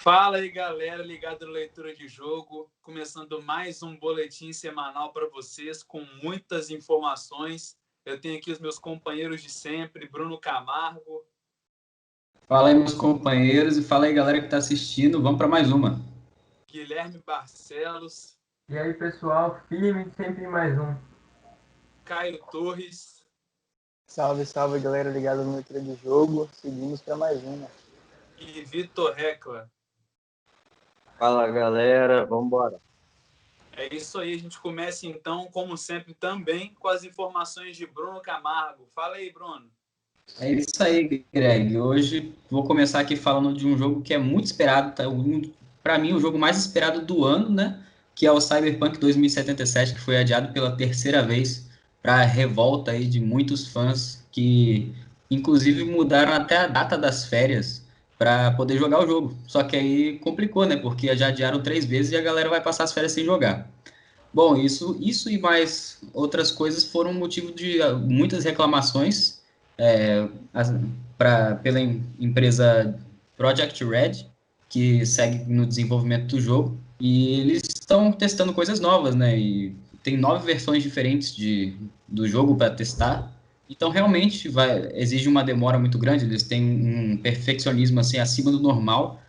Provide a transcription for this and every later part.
Fala aí, galera, ligado na leitura de jogo, começando mais um boletim semanal para vocês com muitas informações. Eu tenho aqui os meus companheiros de sempre, Bruno Camargo. Fala aí, meus companheiros, e fala aí, galera que está assistindo. Vamos para mais uma. Guilherme Barcelos. E aí, pessoal, firme sempre mais um. Caio Torres. Salve, salve, galera ligada no leitura de jogo. Seguimos para mais uma. E Vitor Recla. Fala, galera, vamos embora. É isso aí, a gente começa então, como sempre, também com as informações de Bruno Camargo. Fala aí, Bruno. É isso aí, Greg. Hoje vou começar aqui falando de um jogo que é muito esperado, tá? Para mim, o jogo mais esperado do ano, né? Que é o Cyberpunk 2077, que foi adiado pela terceira vez para a revolta aí de muitos fãs que, inclusive, mudaram até a data das férias para poder jogar o jogo. Só que aí complicou, né? Porque já adiaram 3 vezes e a galera vai passar as férias sem jogar. Bom, isso e mais outras coisas foram motivo de muitas reclamações pela empresa Project Red, que segue no desenvolvimento do jogo, e eles estão testando coisas novas, né? E tem 9 versões diferentes do jogo para testar. Então, realmente, exige uma demora muito grande. Eles têm um perfeccionismo assim, acima do normal.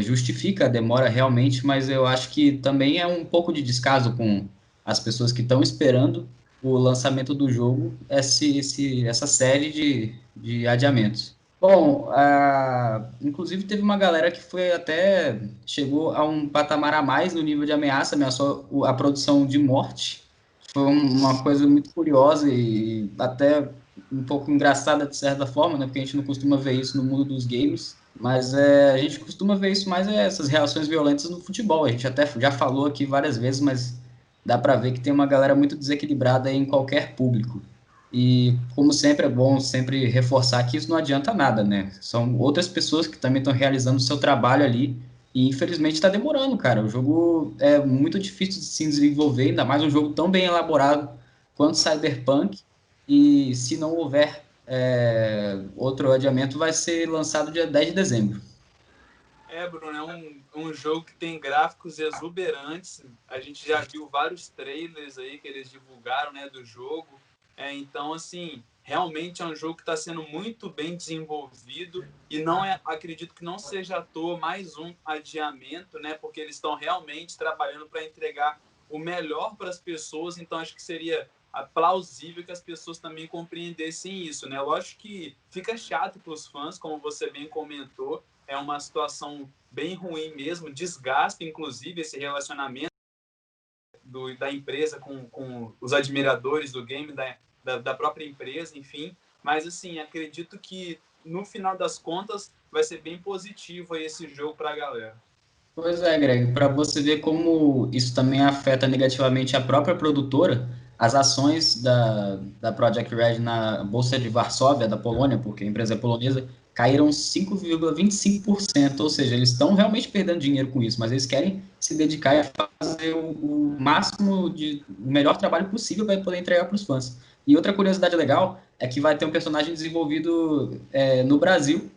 Justifica a demora realmente, mas eu acho que também é um pouco de descaso com as pessoas que estão esperando o lançamento do jogo, essa série de adiamentos. Bom, inclusive teve uma galera que chegou a um patamar a mais no nível de ameaça, ameaçou a produção de morte. Foi uma coisa muito curiosa e até um pouco engraçada de certa forma, né? Porque a gente não costuma ver isso no mundo dos games, mas a gente costuma ver isso mais, essas reações violentas no futebol. A gente até já falou aqui várias vezes, mas dá para ver que tem uma galera muito desequilibrada em qualquer público. E, como sempre, é bom sempre reforçar que isso não adianta nada, né? São outras pessoas que também estão realizando o seu trabalho ali e, infelizmente, está demorando, cara. O jogo é muito difícil de se desenvolver, ainda mais um jogo tão bem elaborado quanto Cyberpunk. E, se não houver outro adiamento, vai ser lançado dia 10 de dezembro. Bruno, é um jogo que tem gráficos exuberantes. A gente já viu vários trailers aí que eles divulgaram, né, do jogo. Então, assim, realmente é um jogo que está sendo muito bem desenvolvido e acredito que não seja à toa mais um adiamento, né, porque eles estão realmente trabalhando para entregar o melhor para as pessoas. Então, acho que seria plausível que as pessoas também compreendessem isso, né? Lógico que fica chato para os fãs, como você bem comentou. É uma situação bem ruim mesmo, desgasta, inclusive, esse relacionamento da empresa com os admiradores do game, da própria empresa, enfim. Mas, assim, acredito que, no final das contas, vai ser bem positivo aí esse jogo para a galera. Pois é, Greg, para você ver como isso também afeta negativamente a própria produtora, as ações da Project Red na Bolsa de Varsóvia, da Polônia, porque a empresa é polonesa, caíram 5,25%, ou seja, eles estão realmente perdendo dinheiro com isso, mas eles querem se dedicar e fazer o máximo o melhor trabalho possível para poder entregar para os fãs. E outra curiosidade legal é que vai ter um personagem desenvolvido no Brasil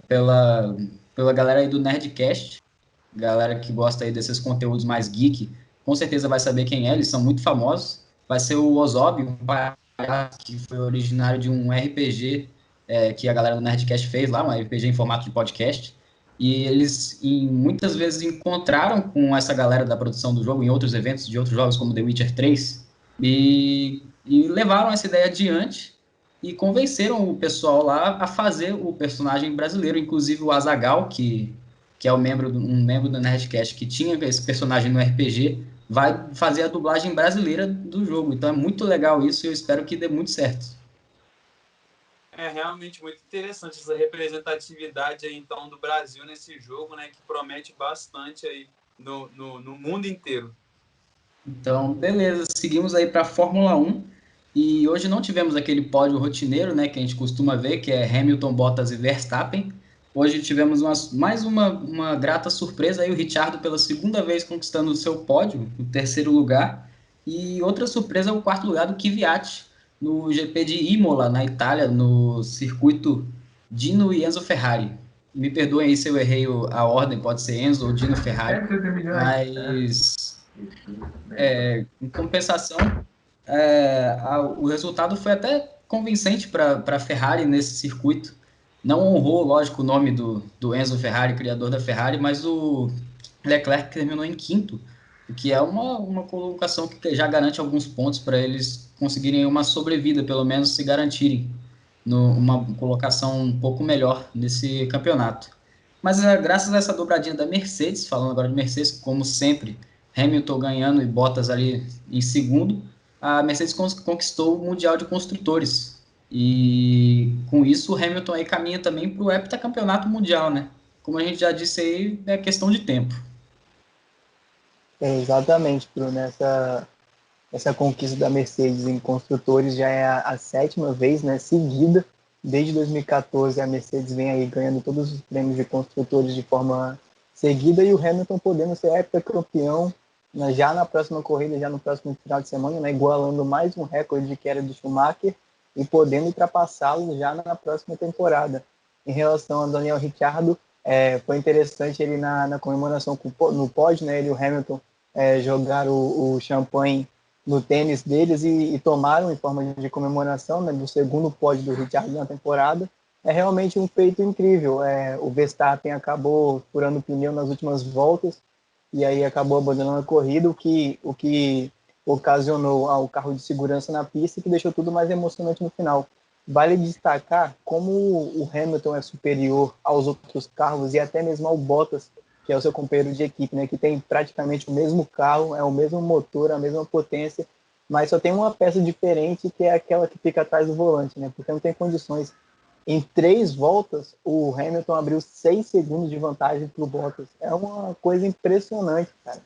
pela galera aí do Nerdcast, galera que gosta aí desses conteúdos mais geek, com certeza vai saber quem é, eles são muito famosos. Vai ser o Ozob, um palhaço que foi originário de um RPG que a galera do Nerdcast fez lá, um RPG em formato de podcast. E eles muitas vezes encontraram com essa galera da produção do jogo em outros eventos de outros jogos, como The Witcher 3, e levaram essa ideia adiante e convenceram o pessoal lá a fazer o personagem brasileiro, inclusive o Azaghal, que é um membro do Nerdcast que tinha esse personagem no RPG, vai fazer a dublagem brasileira do jogo. Então é muito legal isso e eu espero que dê muito certo. É realmente muito interessante essa representatividade aí, então, do Brasil nesse jogo, né, que promete bastante aí no mundo inteiro. Então, beleza, seguimos aí para a Fórmula 1. E hoje não tivemos aquele pódio rotineiro, né, que a gente costuma ver, que é Hamilton, Bottas e Verstappen. Hoje tivemos mais uma grata surpresa aí, o Ricciardo pela segunda vez conquistando o seu pódio, o terceiro lugar. E outra surpresa é o quarto lugar do Kvyat, no GP de Imola, na Itália, no circuito Dino e Enzo Ferrari. me perdoem aí se eu errei a ordem, pode ser Enzo ou Dino Ferrari, 130 milhões. mas em compensação, o resultado foi até convincente para a Ferrari nesse circuito. Não honrou, lógico, o nome do Enzo Ferrari, criador da Ferrari, mas o Leclerc terminou em quinto, o que é uma colocação que já garante alguns pontos para eles conseguirem uma sobrevida, pelo menos se garantirem uma colocação um pouco melhor nesse campeonato. Mas graças a essa dobradinha da Mercedes, falando agora de Mercedes, como sempre, Hamilton ganhando e Bottas ali em segundo, a Mercedes conquistou o Mundial de Construtores. E com isso o Hamilton aí caminha também para o heptacampeonato mundial, né? Como a gente já disse aí, é questão de tempo. Exatamente, Bruno. Essa conquista da Mercedes em construtores já é a 7ª vez, né, seguida. Desde 2014 a Mercedes vem aí ganhando todos os prêmios de construtores de forma seguida e o Hamilton podendo ser heptacampeão, né, já na próxima corrida, já no próximo final de semana, né, igualando mais um recorde que era do Schumacher e podendo ultrapassá-lo já na próxima temporada. Em relação a Daniel Ricciardo, foi interessante ele na comemoração no pódio, né, ele e o Hamilton jogaram o champanhe no tênis deles e tomaram em forma de comemoração, né, do segundo pódio do Ricciardo na temporada. É realmente um feito incrível. O Verstappen acabou furando o pneu nas últimas voltas e aí acabou abandonando a corrida, o que ocasionou o carro de segurança na pista e que deixou tudo mais emocionante no final. Vale destacar como o Hamilton é superior aos outros carros e até mesmo ao Bottas, que é o seu companheiro de equipe, né, que tem praticamente o mesmo carro, é o mesmo motor, a mesma potência, mas só tem uma peça diferente, que é aquela que fica atrás do volante, né, porque não tem condições. Em 3 voltas, o Hamilton abriu 6 segundos de vantagem para o Bottas. É uma coisa impressionante, cara.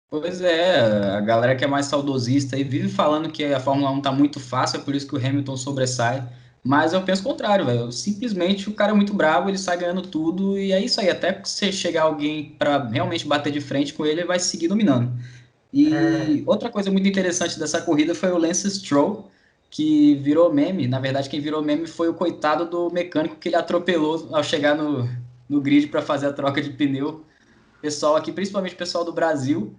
Pois é, a galera que é mais saudosista e vive falando que a Fórmula 1 tá muito fácil, é por isso que o Hamilton sobressai. Mas eu penso o contrário, velho. Simplesmente o cara é muito bravo, ele sai ganhando tudo e é isso aí. Até que você chegar alguém para realmente bater de frente com ele, ele vai seguir dominando. E outra coisa muito interessante dessa corrida foi o Lance Stroll, que virou meme. Na verdade, quem virou meme foi o coitado do mecânico que ele atropelou ao chegar no grid para fazer a troca de pneu. Pessoal aqui, principalmente o pessoal do Brasil,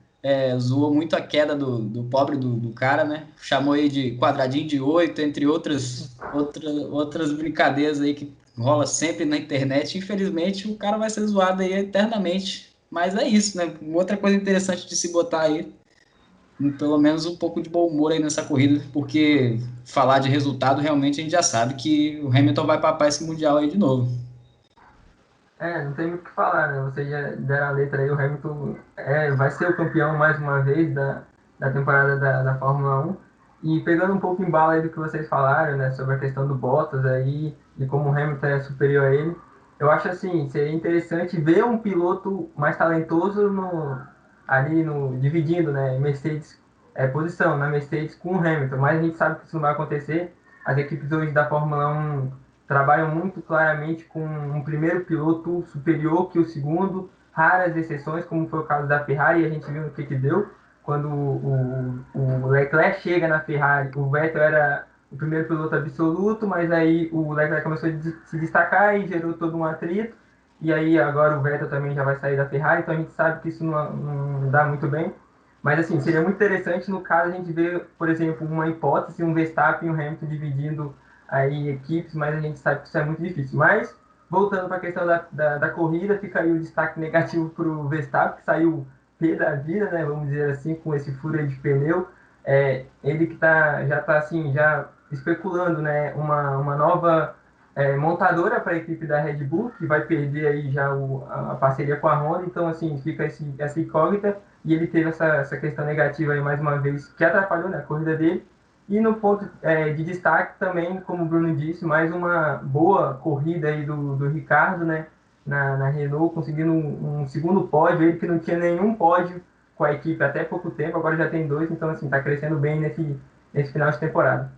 zoou muito a queda do pobre do cara, né? Chamou ele de quadradinho de 8, entre outras brincadeiras aí que rola sempre na internet. Infelizmente, o cara vai ser zoado aí eternamente. Mas é isso, né? Outra coisa interessante de se botar aí, pelo menos um pouco de bom humor aí nessa corrida, porque falar de resultado, realmente a gente já sabe que o Hamilton vai papar esse Mundial aí de novo. Não tem muito o que falar, né? Vocês já deram a letra aí, o Hamilton vai ser o campeão mais uma vez da temporada da Fórmula 1. E pegando um pouco em bala aí do que vocês falaram, né, sobre a questão do Bottas aí, e como o Hamilton é superior a ele, eu acho assim, seria interessante ver um piloto mais talentoso ali dividindo, né, Mercedes, posição na Mercedes com o Hamilton, mas a gente sabe que isso não vai acontecer. As equipes hoje da Fórmula 1 trabalham muito claramente com um primeiro piloto superior que o segundo, raras exceções, como foi o caso da Ferrari, e a gente viu no que deu. Quando o Leclerc chega na Ferrari, o Vettel era o primeiro piloto absoluto, mas aí o Leclerc começou a se destacar e gerou todo um atrito. E aí agora o Vettel também já vai sair da Ferrari, então a gente sabe que isso não dá muito bem. Mas assim, seria muito interessante no caso a gente ver, por exemplo, uma hipótese, um Verstappen e um Hamilton dividindo aí equipes, mas a gente sabe que isso é muito difícil. Mas, voltando para a questão da corrida, fica aí o destaque negativo para o Verstappen, que saiu pé da vida, né, vamos dizer assim, com esse furo de pneu. Ele que já está assim, já especulando, né, uma nova montadora para a equipe da Red Bull, que vai perder aí já a parceria com a Honda, então assim, fica essa incógnita, e ele teve essa questão negativa aí mais uma vez, que atrapalhou, né, a corrida dele. E no ponto de destaque também, como o Bruno disse, mais uma boa corrida aí do Ricardo, né, na Renault, conseguindo um segundo pódio, ele que não tinha nenhum pódio com a equipe até pouco tempo, agora já tem 2, então assim, está crescendo bem nesse final de temporada.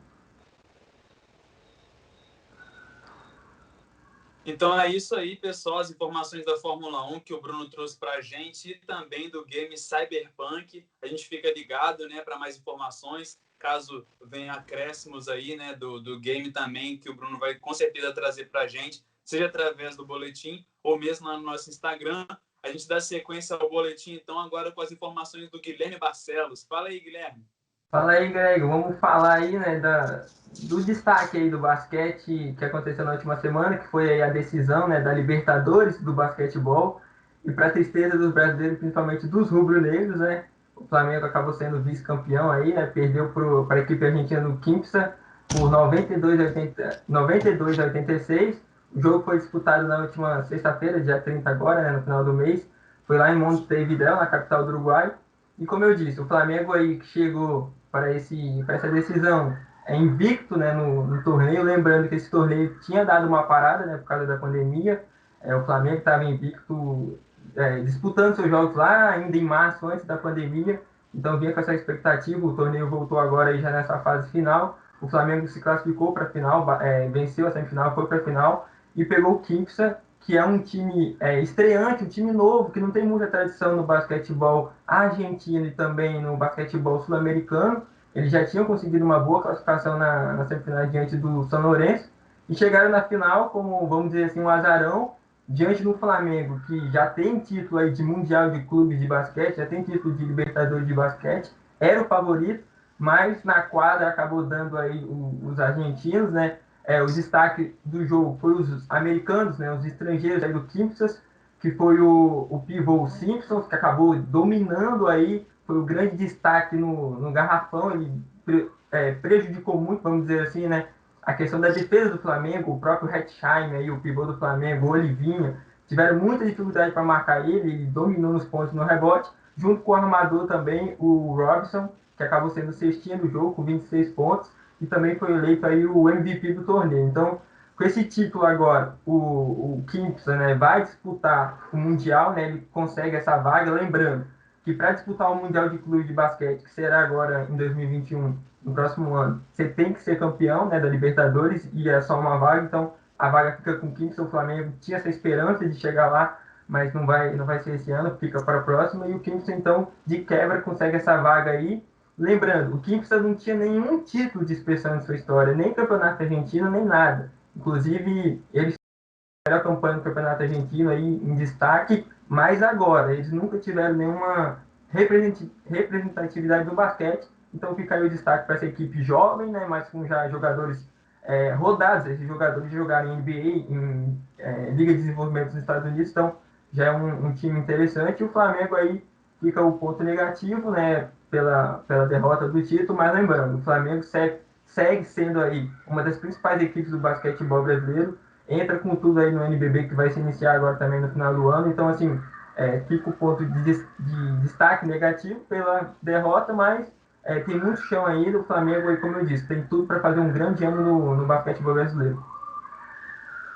Então é isso aí, pessoal, as informações da Fórmula 1 que o Bruno trouxe para a gente e também do game Cyberpunk. A gente fica ligado, né, para mais informações, caso venha acréscimos aí, né, do game também, que o Bruno vai com certeza trazer para a gente, seja através do boletim ou mesmo lá no nosso Instagram. A gente dá sequência ao boletim, então, agora com as informações do Guilherme Barcelos. Fala aí, Guilherme. Fala aí, Greg. Vamos falar aí, né, do destaque aí do basquete que aconteceu na última semana, que foi aí a decisão, né, da Libertadores do basquetebol. E para tristeza dos brasileiros, principalmente dos rubro-negros, né, o Flamengo acabou sendo vice-campeão aí, né, perdeu para a equipe argentina do Quimsa por 92 a 86. O jogo foi disputado na última sexta-feira, dia 30 agora, né, no final do mês. Foi lá em Montevidéu, na capital do Uruguai. E como eu disse, o Flamengo aí que chegou para essa decisão é invicto, né, no torneio, lembrando que esse torneio tinha dado uma parada, né, por causa da pandemia. O Flamengo estava invicto, disputando seus jogos lá ainda em março, antes da pandemia, então vinha com essa expectativa. O torneio voltou agora aí já nessa fase final. O Flamengo se classificou para a final, venceu a semifinal, foi para a final e pegou o Quimsa, que é um time estreante, um time novo, que não tem muita tradição no basquetebol argentino e também no basquetebol sul-americano. Eles já tinham conseguido uma boa classificação na semifinal diante do São Lourenço e chegaram na final como, vamos dizer assim, um azarão, diante do Flamengo, que já tem título aí de Mundial de Clubes de Basquete, já tem título de Libertadores de Basquete, era o favorito, mas na quadra acabou dando aí os argentinos, né? Os destaques do jogo foram os americanos, né, os estrangeiros aí do Kansas, que foi o pivô Simpson, que acabou dominando aí, foi o grande destaque no garrafão. Ele prejudicou muito, vamos dizer assim, né, a questão da defesa do Flamengo. O próprio Hetzheim, aí, o pivô do Flamengo, o Olivinha, tiveram muita dificuldade para marcar ele dominou nos pontos no rebote, junto com o armador também, o Robson, que acabou sendo cestinha do jogo com 26 pontos, e também foi eleito aí o MVP do torneio. Então, com esse título agora, o Kimpson, né, vai disputar o Mundial, né, ele consegue essa vaga, lembrando que para disputar o Mundial de Clube de Basquete, que será agora em 2021, no próximo ano, você tem que ser campeão, né, da Libertadores, e é só uma vaga, então a vaga fica com o Kimpson. O Flamengo tinha essa esperança de chegar lá, mas não vai ser esse ano, fica para a próxima, e o Kimpson, então, de quebra, consegue essa vaga aí. Lembrando, o Kimpsa não tinha nenhum título de expressão em sua história, nem campeonato argentino, nem nada. Inclusive, eles tiveram a campanha do campeonato argentino aí em destaque, mas agora eles nunca tiveram nenhuma representatividade no basquete. Então fica aí o destaque para essa equipe jovem, né, mas com já jogadores rodados. Esses jogadores jogaram em NBA, em Liga de Desenvolvimento dos Estados Unidos, então já é um time interessante. E o Flamengo aí fica o ponto negativo, né, pela derrota do título, mas lembrando, o Flamengo segue sendo aí uma das principais equipes do basquetebol brasileiro, entra com tudo aí no NBB, que vai se iniciar agora também no final do ano. Então, assim, fica o ponto de destaque negativo pela derrota, mas tem muito chão ainda. O Flamengo, aí, como eu disse, tem tudo para fazer um grande ano no basquetebol brasileiro.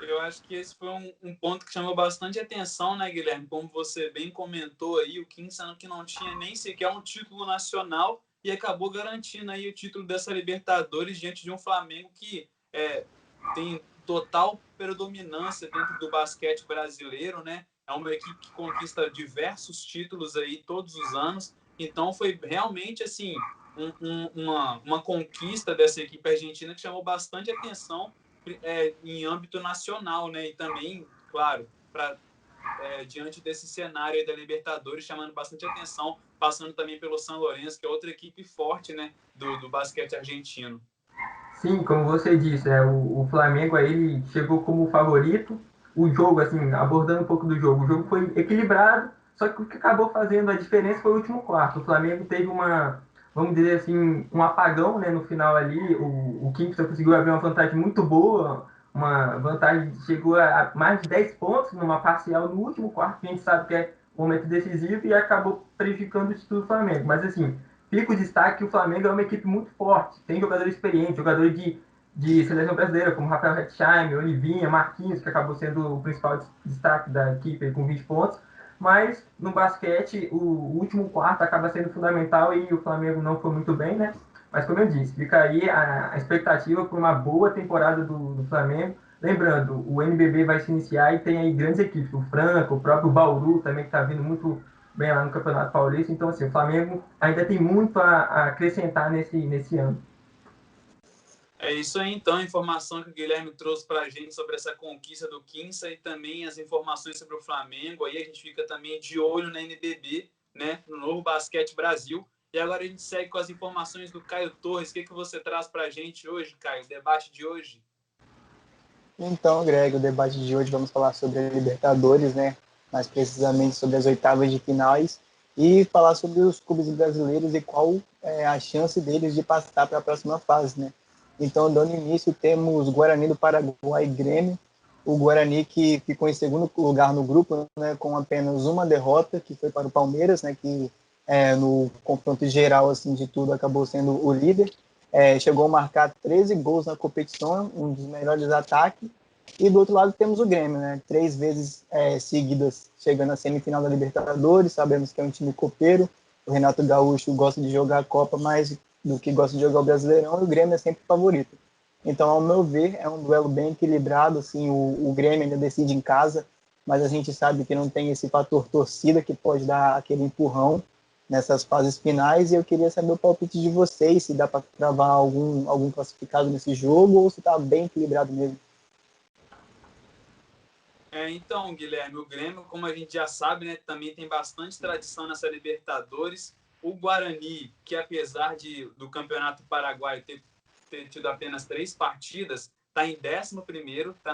Eu acho que esse foi um ponto que chamou bastante atenção, né, Guilherme? Como você bem comentou aí, o Kingston, que não tinha nem sequer um título nacional, e acabou garantindo aí o título dessa Libertadores diante de um Flamengo que tem total predominância dentro do basquete brasileiro, né? É uma equipe que conquista diversos títulos aí todos os anos. Então foi realmente assim uma conquista dessa equipe argentina que chamou bastante atenção em âmbito nacional, né? E também, claro, diante desse cenário aí da Libertadores, chamando bastante atenção, passando também pelo São Lourenço, que é outra equipe forte, né, do basquete argentino. Sim, como você disse, o Flamengo aí, ele chegou como favorito. O jogo, assim, abordando um pouco do jogo, o jogo foi equilibrado, só que o que acabou fazendo a diferença foi o último quarto. O Flamengo teve vamos dizer assim, um apagão, né, no final ali. O Kimpson conseguiu abrir uma vantagem muito boa, uma vantagem que chegou a mais de 10 pontos numa parcial no último quarto, que a gente sabe que é um momento decisivo, e acabou prejudicando o título do Flamengo. Mas, assim, fica o destaque que o Flamengo é uma equipe muito forte, tem jogadores experientes, jogadores de seleção brasileira, como Rafael Hetzheim, Olivinha, Marquinhos, que acabou sendo o principal destaque da equipe com 20 pontos. Mas no basquete, o último quarto acaba sendo fundamental e o Flamengo não foi muito bem, né? Mas como eu disse, fica aí a expectativa por uma boa temporada do Flamengo. Lembrando, o NBB vai se iniciar e tem aí grandes equipes, o Franca, o próprio Bauru também, que está vindo muito bem lá no Campeonato Paulista. Então, assim, o Flamengo ainda tem muito a acrescentar nesse ano. É isso aí, então, a informação que o Guilherme trouxe para a gente sobre essa conquista do Quinça e também as informações sobre o Flamengo. Aí a gente fica também de olho na NBB, né, no Novo Basquete Brasil. E agora a gente segue com as informações do Caio Torres. O que você traz para a gente hoje, Caio? O debate de hoje? Então, Greg, o debate de hoje vamos falar sobre a Libertadores, né? Mais precisamente sobre as oitavas de finais e falar sobre os clubes brasileiros e qual é a chance deles de passar para a próxima fase, né? Então, dando início, temos Guarani do Paraguai e Grêmio. O Guarani que ficou em segundo lugar no grupo, né, com apenas uma derrota, que foi para o Palmeiras, né, que no confronto geral assim, de tudo acabou sendo o líder. Chegou a marcar 13 gols na competição, um dos melhores ataques. E do outro lado temos o Grêmio, né? 3 vezes seguidas chegando à semifinal da Libertadores. Sabemos que é um time copeiro. O Renato Gaúcho gosta de jogar a Copa mais do que gosta de jogar o Brasileirão, e o Grêmio é sempre favorito. Então, ao meu ver, é um duelo bem equilibrado. Assim, o Grêmio ainda decide em casa, mas a gente sabe que não tem esse fator torcida que pode dar aquele empurrão nessas fases finais, e eu queria saber o palpite de vocês, se dá para travar algum classificado nesse jogo ou se está bem equilibrado mesmo. Então, Guilherme, o Grêmio, como a gente já sabe, né, também tem bastante tradição nessa Libertadores. O Guarani, que apesar do Campeonato Paraguaio ter tido apenas 3 partidas, está em 11º, está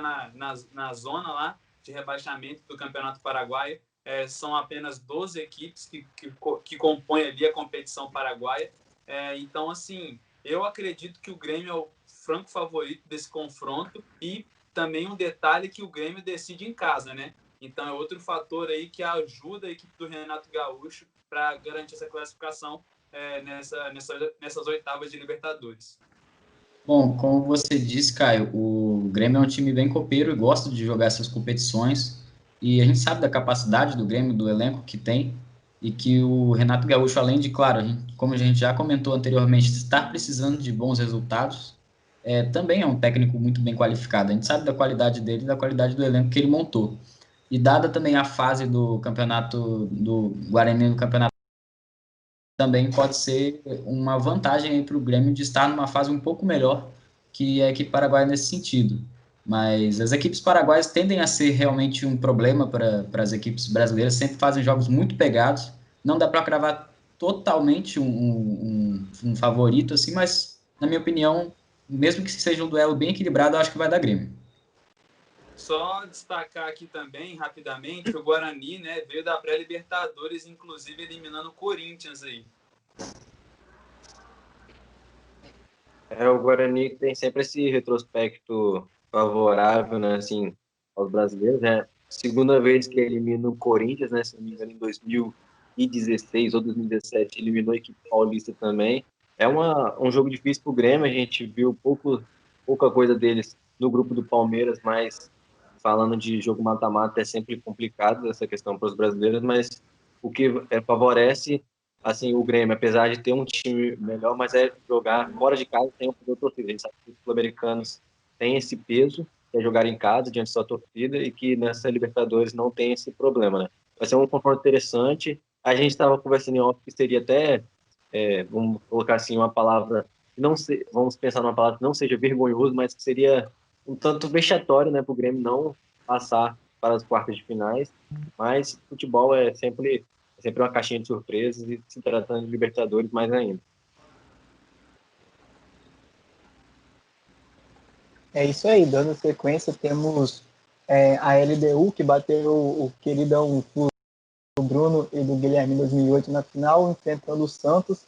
na zona lá de rebaixamento do Campeonato Paraguaio. São apenas 12 equipes que compõem ali a competição paraguaia. Então, assim, eu acredito que o Grêmio é o franco favorito desse confronto e também um detalhe que o Grêmio decide em casa, né? Então é outro fator aí que ajuda a equipe do Renato Gaúcho para garantir essa classificação nessas oitavas de Libertadores. Bom, como você disse, Caio, o Grêmio é um time bem copeiro e gosta de jogar essas competições. E a gente sabe da capacidade do Grêmio, do elenco que tem, e que o Renato Gaúcho, além de, claro, como a gente já comentou anteriormente, estar precisando de bons resultados, também é um técnico muito bem qualificado. A gente sabe da qualidade dele e da qualidade do elenco que ele montou. E dada também a fase do campeonato do Guarani no campeonato, também pode ser uma vantagem para o Grêmio de estar numa fase um pouco melhor que a equipe paraguaia nesse sentido. Mas as equipes paraguaias tendem a ser realmente um problema para as equipes brasileiras, sempre fazem jogos muito pegados, não dá para cravar totalmente um favorito, assim, mas, na minha opinião, mesmo que seja um duelo bem equilibrado, eu acho que vai dar Grêmio. Só destacar aqui também, rapidamente, que o Guarani, né, veio da pré-Libertadores, inclusive eliminando o Corinthians aí. O Guarani tem sempre esse retrospecto favorável, né, assim, aos brasileiros, né? Segunda vez que elimina o Corinthians, né, se não me engano, em 2016 ou 2017, eliminou a equipe paulista também. É um jogo difícil para o Grêmio, a gente viu pouca coisa deles no grupo do Palmeiras, mas falando de jogo mata-mata é sempre complicado essa questão para os brasileiros, mas o que favorece assim, o Grêmio, apesar de ter um time melhor, mas é jogar fora de casa tem um poder torcida. A gente sabe que os sul-americanos têm esse peso, que é jogar em casa diante da sua torcida, e que nessa Libertadores não tem esse problema, né? Vai ser um confronto interessante. A gente estava conversando em off que seria até, vamos colocar assim, uma palavra, vamos pensar numa palavra que não seja vergonhoso, mas que seria um tanto vexatório, né, para o Grêmio não passar para as quartas de finais. Mas futebol é sempre uma caixinha de surpresas e se tratando de Libertadores mais ainda. É isso aí, dando sequência, temos a LDU, que bateu o queridão do Bruno e do Guilherme em 2008 na final, enfrentando o Santos.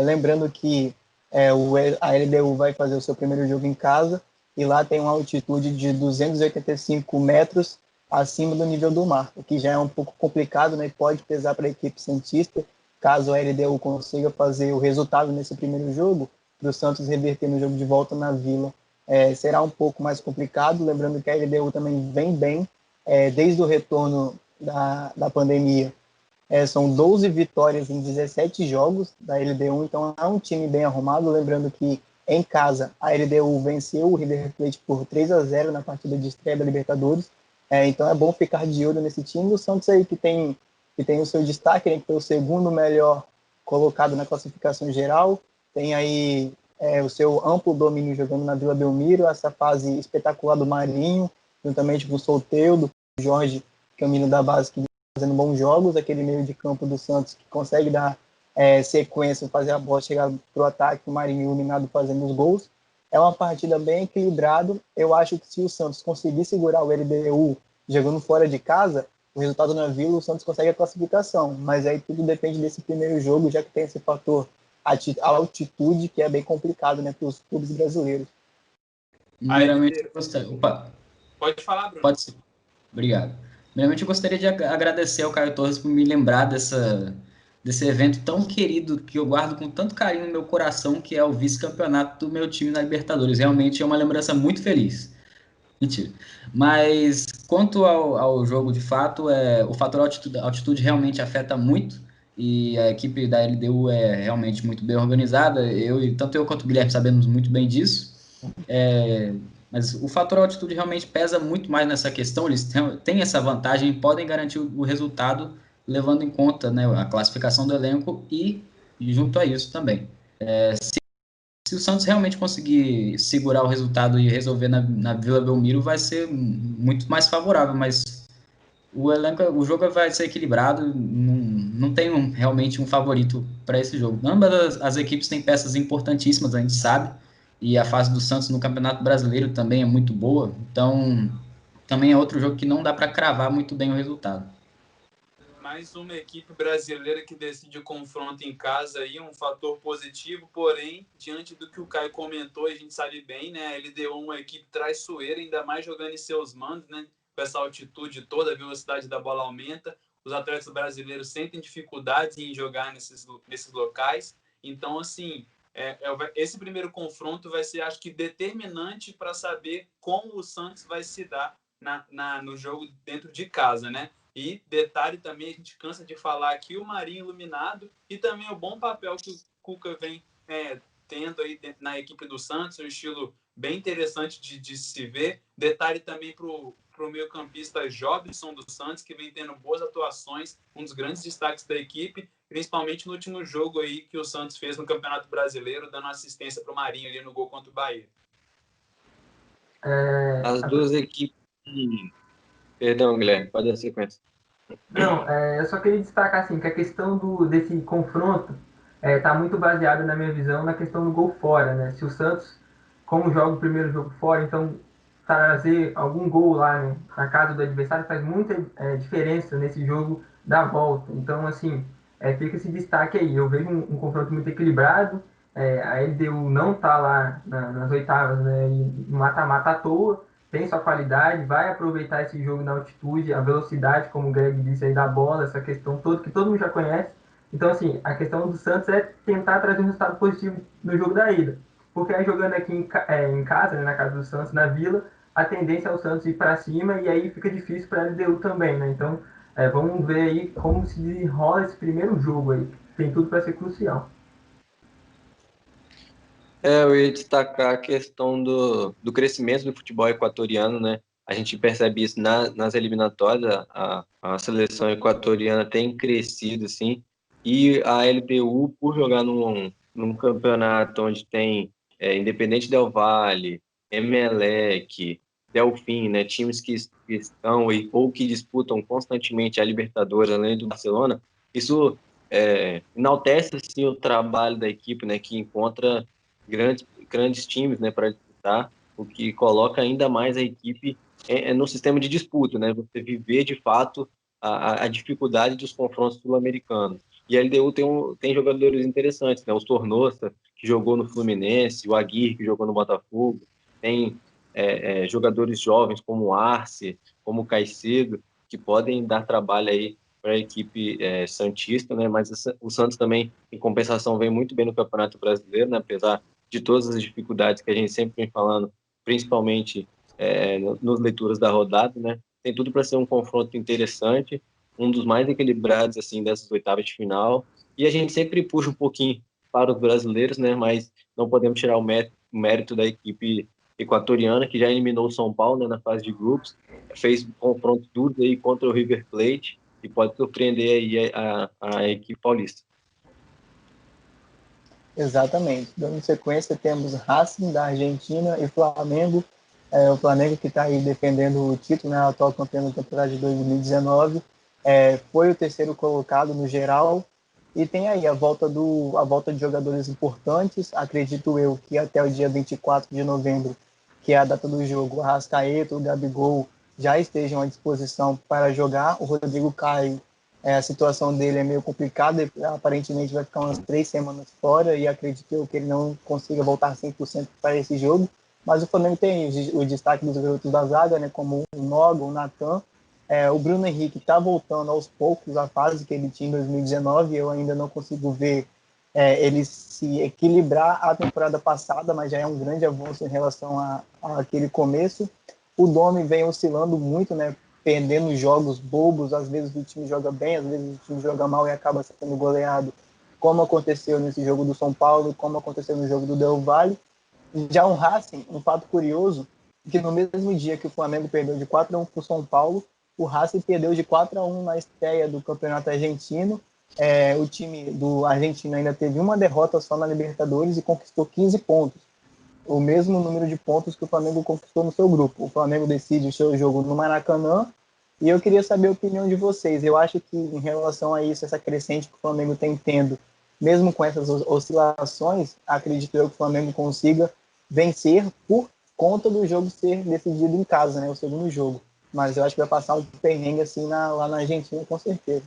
Lembrando que a LDU vai fazer o seu primeiro jogo em casa, e lá tem uma altitude de 285 metros acima do nível do mar, o que já é um pouco complicado, né, e pode pesar para a equipe santista, caso a LDU consiga fazer o resultado nesse primeiro jogo, para o Santos reverter no jogo de volta na Vila. Será um pouco mais complicado, lembrando que a LDU também vem bem, desde o retorno da pandemia. São 12 vitórias em 17 jogos da LDU, então é um time bem arrumado. Lembrando que em casa a LDU venceu o River Plate por 3-0 na partida de estreia da Libertadores, então é bom ficar de olho nesse time. O Santos aí que tem o seu destaque, né, que foi o segundo melhor colocado na classificação geral, tem aí o seu amplo domínio jogando na Vila Belmiro, essa fase espetacular do Marinho, juntamente com o Soteldo, o Jorge Camilo da base, que vem fazendo bons jogos, aquele meio de campo do Santos que consegue dar sequência, fazer a bola chegar para o ataque, o Marinho iluminado fazendo os gols. É uma partida bem equilibrada. Eu acho que se o Santos conseguir segurar o LDU jogando fora de casa, o resultado na Vila, o Santos consegue a classificação. Mas aí tudo depende desse primeiro jogo, já que tem esse fator altitude, que é bem complicado, né, para os clubes brasileiros. Primeiramente, Opa. Pode falar, Bruno. Pode ser. Obrigado. Primeiramente, eu gostaria de agradecer ao Caio Torres por me lembrar desse evento tão querido, que eu guardo com tanto carinho no meu coração, que é o vice-campeonato do meu time na Libertadores. Realmente é uma lembrança muito feliz. Mentira. Mas, quanto ao jogo, de fato, o fator altitude realmente afeta muito, e a equipe da LDU é realmente muito bem organizada. Tanto eu quanto o Guilherme sabemos muito bem disso. Mas o fator altitude realmente pesa muito mais nessa questão. Eles têm essa vantagem e podem garantir o resultado levando em conta, né, a classificação do elenco e junto a isso também. Se o Santos realmente conseguir segurar o resultado e resolver na Vila Belmiro, vai ser muito mais favorável, mas o jogo vai ser equilibrado, não tem realmente um favorito para esse jogo. Ambas as equipes têm peças importantíssimas, a gente sabe, e a fase do Santos no Campeonato Brasileiro também é muito boa, então também é outro jogo que não dá para cravar muito bem o resultado. Mais uma equipe brasileira que decide o confronto em casa aí, um fator positivo, porém, diante do que o Caio comentou, a gente sabe bem, né? A LDU uma equipe traiçoeira, ainda mais jogando em seus mandos, né? Com essa altitude toda, a velocidade da bola aumenta, os atletas brasileiros sentem dificuldades em jogar nesses locais. Então, assim, esse primeiro confronto vai ser, acho que, determinante para saber como o Santos vai se dar no jogo dentro de casa, né? E detalhe também, a gente cansa de falar aqui, o Marinho iluminado e também o bom papel que o Cuca vem tendo aí na equipe do Santos, um estilo bem interessante de se ver. Detalhe também para o meio-campista Jobson do Santos, que vem tendo boas atuações, um dos grandes destaques da equipe, principalmente no último jogo aí que o Santos fez no Campeonato Brasileiro, dando assistência para o Marinho ali no gol contra o Bahia. As duas equipes... Perdão, Guilherme, pode dar sequência. Não, eu só queria destacar assim, que a questão desse confronto está muito baseada, na minha visão, na questão do gol fora, né? Se o Santos, como joga o primeiro jogo fora, então trazer algum gol lá, né, na casa do adversário faz muita diferença nesse jogo da volta. Então, assim, fica esse destaque aí. Eu vejo um confronto muito equilibrado. A LDU não está lá nas oitavas, né, e mata-mata à toa, tem sua qualidade, vai aproveitar esse jogo na altitude, a velocidade, como o Greg disse aí, da bola, essa questão toda, que todo mundo já conhece. Então, assim, a questão do Santos é tentar trazer um resultado positivo no jogo da ida. Porque aí jogando aqui em casa, né, na casa do Santos, na Vila, a tendência é o Santos ir para cima e aí fica difícil para a LDU também, né? Então, vamos ver aí como se desenrola esse primeiro jogo aí. Tem tudo para ser crucial. Eu ia destacar a questão do crescimento do futebol equatoriano, né? A gente percebe isso nas eliminatórias, a seleção equatoriana tem crescido, assim, e a LDU, por jogar num campeonato onde tem Independente Del Valle, Emelec, Delfim, né? Times que estão ou que disputam constantemente a Libertadores, além do Barcelona, isso enaltece, assim, o trabalho da equipe, né? Que encontra grandes times, né, para disputar, o que coloca ainda mais a equipe no sistema de disputa, né? Você viver de fato a dificuldade dos confrontos sul-americanos. E a LDU tem jogadores interessantes, né? O Sornosa, que jogou no Fluminense, o Aguirre, que jogou no Botafogo, tem jogadores jovens como o Arce, como o Caicedo, que podem dar trabalho aí para a equipe santista, né? Mas o Santos também, em compensação, vem muito bem no Campeonato Brasileiro, né? Apesar de todas as dificuldades que a gente sempre vem falando, principalmente nas leituras da rodada, né? Tem tudo para ser um confronto interessante, um dos mais equilibrados assim dessas oitavas de final. E a gente sempre puxa um pouquinho para os brasileiros, né? Mas não podemos tirar o mérito da equipe equatoriana, que já eliminou o São Paulo, né, na fase de grupos, fez confrontos duros aí contra o River Plate e pode surpreender aí a equipe paulista. Exatamente. Dando sequência, temos Racing da Argentina e Flamengo. O Flamengo que está aí defendendo o título, né, atual campeão da temporada de 2019. Foi o terceiro colocado no geral. E tem aí a volta de jogadores importantes. Acredito eu que até o dia 24 de novembro, que é a data do jogo, o Arrascaeta, o Gabigol já estejam à disposição para jogar. O Rodrigo Caio, a situação dele é meio complicada, aparentemente vai ficar umas 3 semanas fora e acredito eu que ele não consiga voltar 100% para esse jogo. Mas o Flamengo tem o destaque dos garotos da zaga, né, como o Noga, o Natan. O Bruno Henrique está voltando aos poucos à fase que ele tinha em 2019. Eu ainda não consigo ver ele se equilibrar a temporada passada, mas já é um grande avanço em relação àquele começo. O Domi vem oscilando muito, né, perdendo jogos bobos. Às vezes o time joga bem, às vezes o time joga mal e acaba sendo goleado, como aconteceu nesse jogo do São Paulo, como aconteceu no jogo do Del Valle. Já o Racing, um fato curioso, que no mesmo dia que o Flamengo perdeu de 4-1 para o São Paulo, o Racing perdeu de 4-1 na estreia do Campeonato Argentino. O time do Argentino ainda teve uma derrota só na Libertadores e conquistou 15 pontos. O mesmo número de pontos que o Flamengo conquistou no seu grupo. O Flamengo decide o seu jogo no Maracanã. E eu queria saber a opinião de vocês. Eu acho que, em relação a isso, essa crescente que o Flamengo tem tendo, mesmo com essas oscilações, acredito eu que o Flamengo consiga vencer por conta do jogo ser decidido em casa, né, o segundo jogo. Mas eu acho que vai passar um perrengue assim lá na Argentina, com certeza.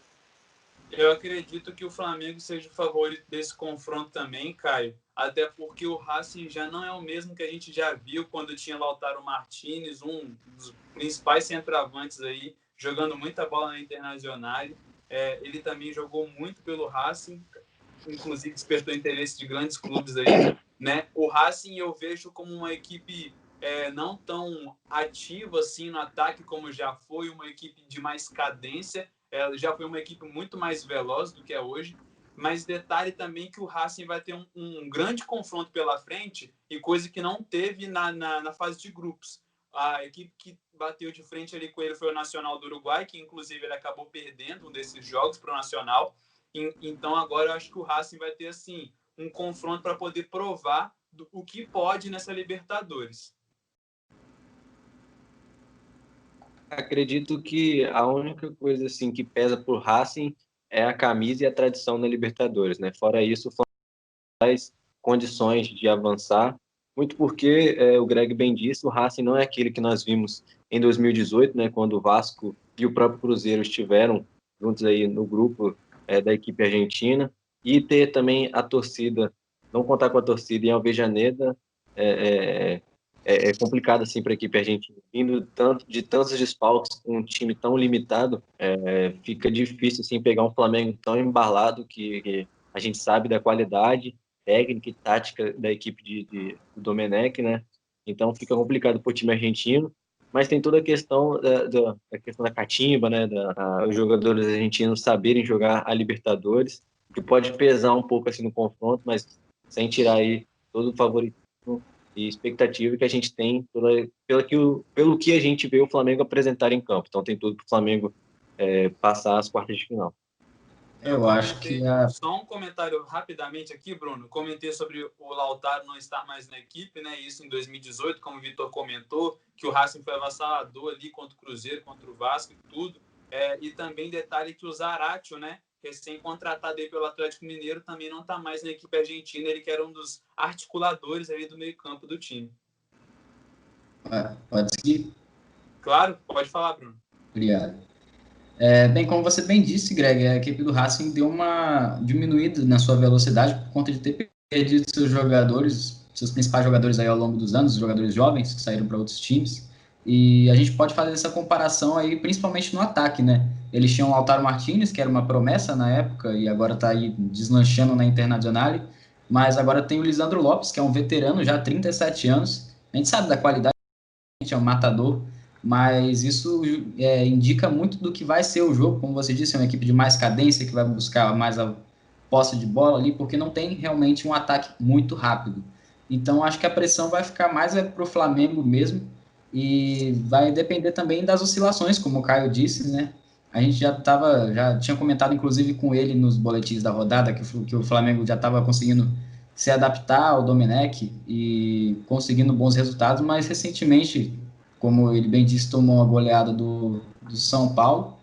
Eu acredito que o Flamengo seja o favorito desse confronto também, Caio. Até porque o Racing já não é o mesmo que a gente já viu quando tinha Lautaro Martinez, um dos principais centroavantes aí, jogando muita bola na Internacional. Ele também jogou muito pelo Racing, inclusive despertou interesse de grandes clubes aí, né? O Racing eu vejo como uma equipe não tão ativa assim no ataque como já foi, uma equipe de mais cadência, já foi uma equipe muito mais veloz do que é hoje, mas detalhe também que o Racing vai ter um grande confronto pela frente e coisa que não teve na fase de grupos. A equipe que bateu de frente ali com ele foi o Nacional do Uruguai, que inclusive ele acabou perdendo um desses jogos para o Nacional. Então agora eu acho que o Racing vai ter assim um confronto para poder provar o que pode nessa Libertadores. Acredito que a única coisa assim que pesa pro Racing é a camisa e a tradição na Libertadores, né? Fora isso, faz condições de avançar, muito porque o Greg bem disse, o Racing não é aquele que nós vimos em 2018, né? Quando o Vasco e o próprio Cruzeiro estiveram juntos aí no grupo da equipe argentina, e ter também a torcida, não contar com a torcida em Alvejaneda é complicado assim para a equipe argentina. Vindo de tantos desfalques com um time tão limitado, fica difícil assim pegar um Flamengo tão embalado que a gente sabe da qualidade técnica e tática da equipe do Domenech, né? Então fica complicado para o time argentino. Mas tem toda a questão da questão da catimba, né? Os jogadores argentinos saberem jogar a Libertadores, que pode pesar um pouco assim no confronto, mas sem tirar aí todo o favoritismo e expectativa que a gente tem pelo que a gente vê o Flamengo apresentar em campo. Então tem tudo para o Flamengo passar as quartas de final. Eu acho que Só um comentário rapidamente aqui, Bruno. Comentei sobre o Lautaro não estar mais na equipe, né? Isso em 2018, como o Vitor comentou, que o Racing foi avassalador ali contra o Cruzeiro, contra o Vasco e tudo. E também detalhe que o Zaratio, né? Recém-contratado aí pelo Atlético Mineiro, também não está mais na equipe argentina. Ele que era um dos articuladores aí do meio-campo do time. Pode seguir? Claro, pode falar, Bruno. Obrigado. Bem, como você bem disse, Greg, a equipe do Racing deu uma diminuída na sua velocidade por conta de ter perdido seus jogadores, seus principais jogadores aí ao longo dos anos, os jogadores jovens que saíram para outros times. E a gente pode fazer essa comparação aí, principalmente no ataque, né? Eles tinham o Lautaro Martinez, que era uma promessa na época, e agora está aí deslanchando na Internazionale, mas agora tem o Lisandro Lopes, que é um veterano já, 37 anos. A gente sabe da qualidade, é um matador, mas isso indica muito do que vai ser o jogo. Como você disse, é uma equipe de mais cadência, que vai buscar mais a posse de bola ali, porque não tem realmente um ataque muito rápido. Então, acho que a pressão vai ficar mais para o Flamengo mesmo, e vai depender também das oscilações, como o Caio disse, né? A gente já tinha comentado, inclusive, com ele nos boletins da rodada, que o Flamengo já estava conseguindo se adaptar ao Domenech e conseguindo bons resultados, mas recentemente, como ele bem disse, tomou uma goleada do São Paulo,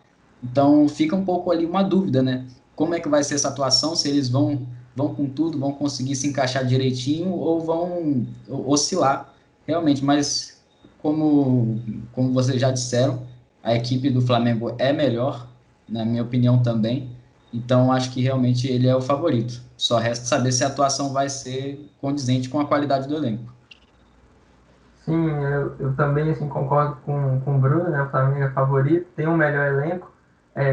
então fica um pouco ali uma dúvida, né? Como é que vai ser essa atuação, se eles vão com tudo, vão conseguir se encaixar direitinho ou vão oscilar realmente, mas como vocês já disseram, a equipe do Flamengo é melhor, na minha opinião também, então acho que realmente ele é o favorito. Só resta saber se a atuação vai ser condizente com a qualidade do elenco. Sim, eu também assim, concordo com o Bruno, né? O Flamengo é favorito, tem um melhor elenco,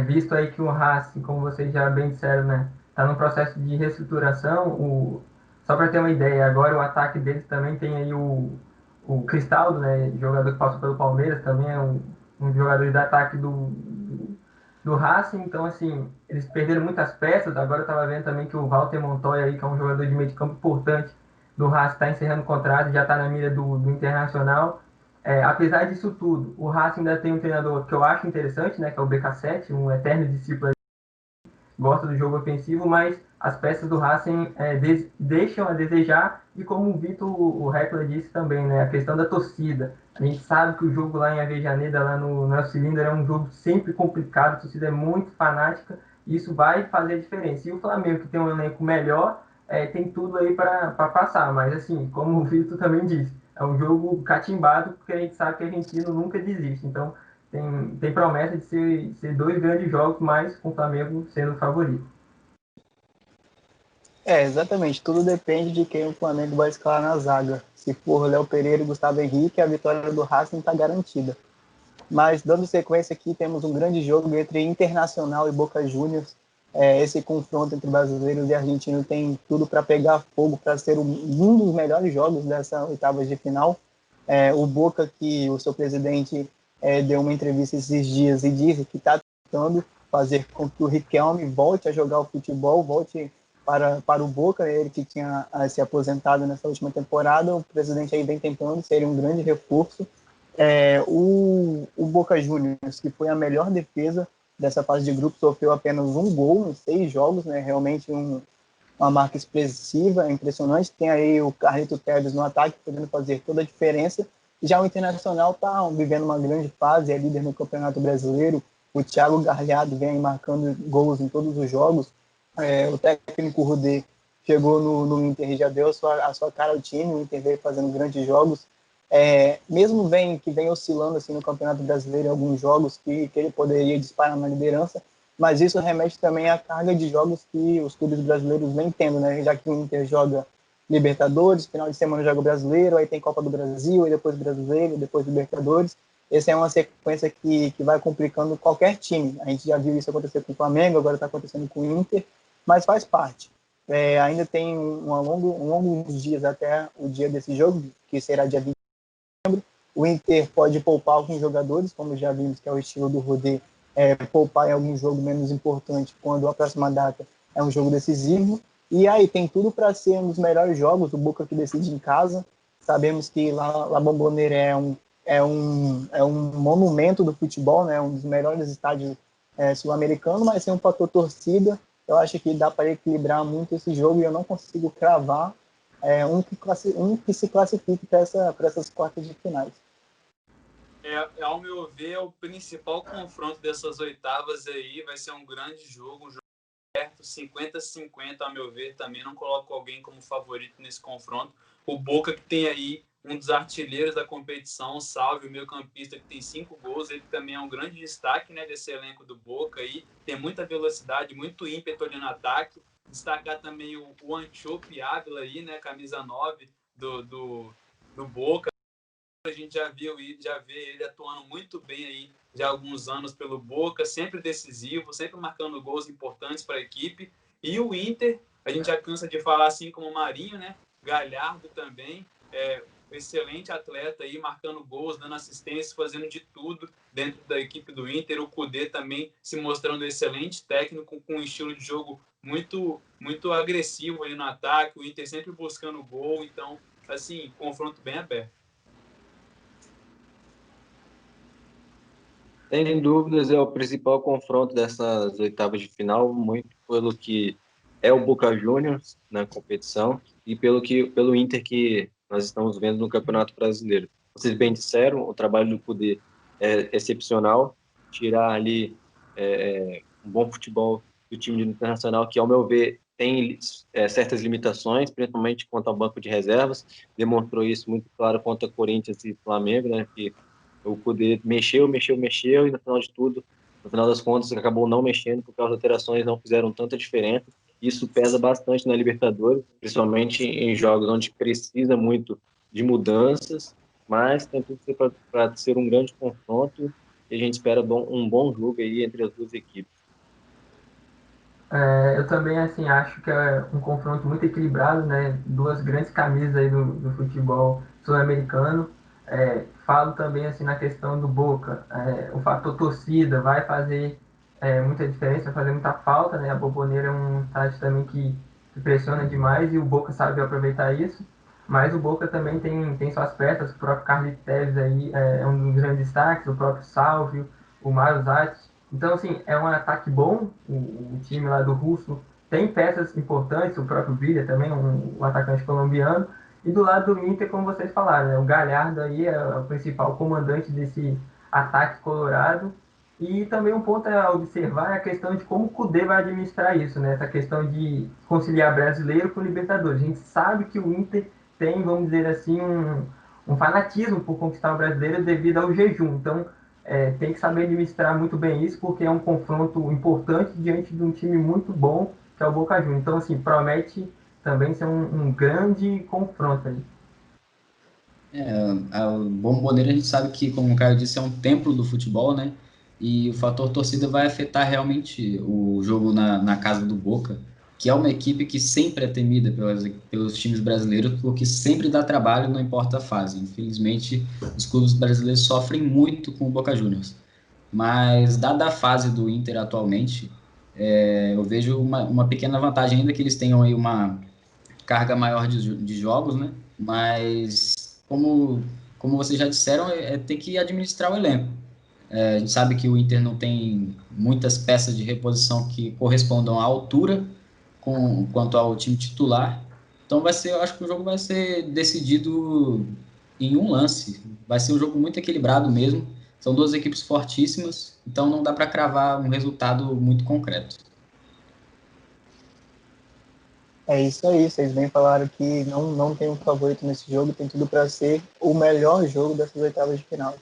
visto aí que o Racing, como vocês já bem disseram, né? Está no processo de reestruturação. Só para ter uma ideia, agora o ataque deles também tem aí o Cristaldo, né? Jogador que passou pelo Palmeiras, também é um jogador de ataque do Racing. Então, assim, eles perderam muitas peças. Agora eu estava vendo também que o Walter Montoya, aí, que é um jogador de meio de campo importante do Racing, está encerrando o contrato, já está na mira do Internacional. Apesar disso tudo, o Racing ainda tem um treinador que eu acho interessante, né, que é o BK7, um eterno discípulo, gosta do jogo ofensivo, mas as peças do Racing deixam a desejar, e como o Vitor, o Heckler disse também, né, a questão da torcida. A gente sabe que o jogo lá em Avejaneda, lá no El Cilindro, é um jogo sempre complicado, a torcida é muito fanática, e isso vai fazer a diferença. E o Flamengo, que tem um elenco melhor, tem tudo aí para passar, mas assim, como o Vitor também disse, é um jogo catimbado, porque a gente sabe que o argentino nunca desiste. Então, tem promessa de ser dois grandes jogos, mas com o Flamengo sendo o favorito. Exatamente. Tudo depende de quem o Flamengo vai escalar na zaga. Se for Léo Pereira e Gustavo Henrique, a vitória do Racing está garantida. Mas, dando sequência aqui, temos um grande jogo entre Internacional e Boca Juniors. Esse confronto entre brasileiros e argentinos tem tudo para pegar fogo, para ser um dos melhores jogos dessa oitava de final. O Boca, que o seu presidente deu uma entrevista esses dias e disse que está tentando fazer com que o Riquelme volte a jogar o futebol, volte para o Boca, ele que tinha se aposentado nessa última temporada. O presidente aí vem tentando, seria um grande reforço. O Boca Juniors, que foi a melhor defesa dessa fase de grupo, sofreu apenas um gol em 6 jogos, né? Realmente uma marca expressiva, impressionante. Tem aí o Carlito Tevez no ataque, podendo fazer toda a diferença. Já o Internacional está vivendo uma grande fase, é líder no Campeonato Brasileiro. O Thiago Galhardo vem marcando gols em todos os jogos. O técnico Rudê chegou no Inter e já deu a sua cara ao time. O Inter veio fazendo grandes jogos. Mesmo que vem oscilando assim no Campeonato Brasileiro em alguns jogos que ele poderia disparar na liderança, mas isso remete também à carga de jogos que os clubes brasileiros vêm tendo, né? Já que o Inter joga Libertadores, final de semana joga o Brasileiro, aí tem Copa do Brasil, e depois Brasileiro, depois Libertadores. Essa é uma sequência que vai complicando qualquer time. A gente já viu isso acontecer com o Flamengo, agora está acontecendo com o Inter, mas faz parte. Ainda tem longos dias até o dia desse jogo, que será dia 20. O Inter pode poupar alguns jogadores, como já vimos que é o estilo do Rodê, poupar em algum jogo menos importante, quando a próxima data é um jogo decisivo. E aí tem tudo para ser um dos melhores jogos, o Boca que decide em casa. Sabemos que La Bombonera é um monumento do futebol, né? Um dos melhores estádios sul-americanos, mas tem um fator torcida. Eu acho que dá para equilibrar muito esse jogo e eu não consigo cravar um que se classifique para essas quartas de finais. Ao meu ver, o principal confronto dessas oitavas aí vai ser um grande jogo, um jogo perto, 50-50, ao meu ver. Também não coloco alguém como favorito nesse confronto. O Boca, que tem aí um dos artilheiros da competição, Salve, o meio-campista, que tem 5 gols, ele também é um grande destaque, né, desse elenco do Boca aí. Tem muita velocidade, muito ímpeto ali no ataque. Destacar também o Antiope Ávila aí, né, camisa 9 do Boca. A gente já vê ele atuando muito bem aí já há alguns anos pelo Boca, sempre decisivo, sempre marcando gols importantes para a equipe. E o Inter, a gente já cansa de falar assim como o Marinho, né? Galhardo também, excelente atleta aí, marcando gols, dando assistência, fazendo de tudo dentro da equipe do Inter. O Kudê também se mostrando excelente técnico, com um estilo de jogo muito, muito agressivo ali no ataque, o Inter sempre buscando gol. Então, assim, confronto bem aberto. Sem dúvidas, é o principal confronto dessas oitavas de final, muito pelo que é o Boca Juniors na competição e pelo Inter que nós estamos vendo no Campeonato Brasileiro. Vocês bem disseram, o trabalho do Kudê é excepcional, tirar ali um bom futebol do time internacional, que, ao meu ver, tem certas limitações, principalmente quanto ao banco de reservas. Demonstrou isso muito claro contra Corinthians e Flamengo, né, que o Kudê mexeu, e no final de tudo, no final das contas, acabou não mexendo, porque as alterações não fizeram tanta diferença. Isso pesa bastante na Libertadores, principalmente em jogos onde precisa muito de mudanças, mas tem tudo para ser um grande confronto, e a gente espera um bom jogo aí entre as duas equipes. Eu também assim acho que é um confronto muito equilibrado, né? Duas grandes camisas aí do futebol sul-americano. Falo também assim na questão do Boca, o fator torcida vai fazer muita diferença, vai fazer muita falta, né? A Bombonera é um estádio também que pressiona demais e o Boca sabe aproveitar isso. Mas o Boca também tem suas peças, o próprio Carlos Tevez aí é um dos grandes destaques, o próprio Salvio, o Mario Zatti. Então, assim, é um ataque bom, o time lá do Russo tem peças importantes, o próprio Villa também, um atacante colombiano. E do lado do Inter, como vocês falaram, né, o Galhardo aí é o principal comandante desse ataque colorado. E também um ponto a observar é a questão de como o Kudê vai administrar isso, né? Essa questão de conciliar brasileiro com Libertadores. A gente sabe que o Inter tem, vamos dizer assim, um fanatismo por conquistar o brasileiro devido ao jejum. Então, tem que saber administrar muito bem isso, porque é um confronto importante diante de um time muito bom, que é o Boca Juniors. Então, assim, promete também ser um grande confronto aí. A Bombonera a gente sabe que, como o Caio disse, é um templo do futebol, né? E o fator torcida vai afetar realmente o jogo na casa do Boca, que é uma equipe que sempre é temida pelos times brasileiros, porque sempre dá trabalho, não importa a fase. Infelizmente, os clubes brasileiros sofrem muito com o Boca Juniors. Mas, dada a fase do Inter atualmente, eu vejo uma pequena vantagem, ainda que eles tenham aí uma carga maior de jogos, né? Mas, como vocês já disseram, tem que administrar o elenco. A gente sabe que o Inter não tem muitas peças de reposição que correspondam à altura quanto ao time titular. Então eu acho que o jogo vai ser decidido em um lance. Vai ser um jogo muito equilibrado mesmo. São duas equipes fortíssimas, então não dá para cravar um resultado muito concreto. É isso aí, vocês bem falaram que não tem um favorito nesse jogo, tem tudo para ser o melhor jogo dessas oitavas de final.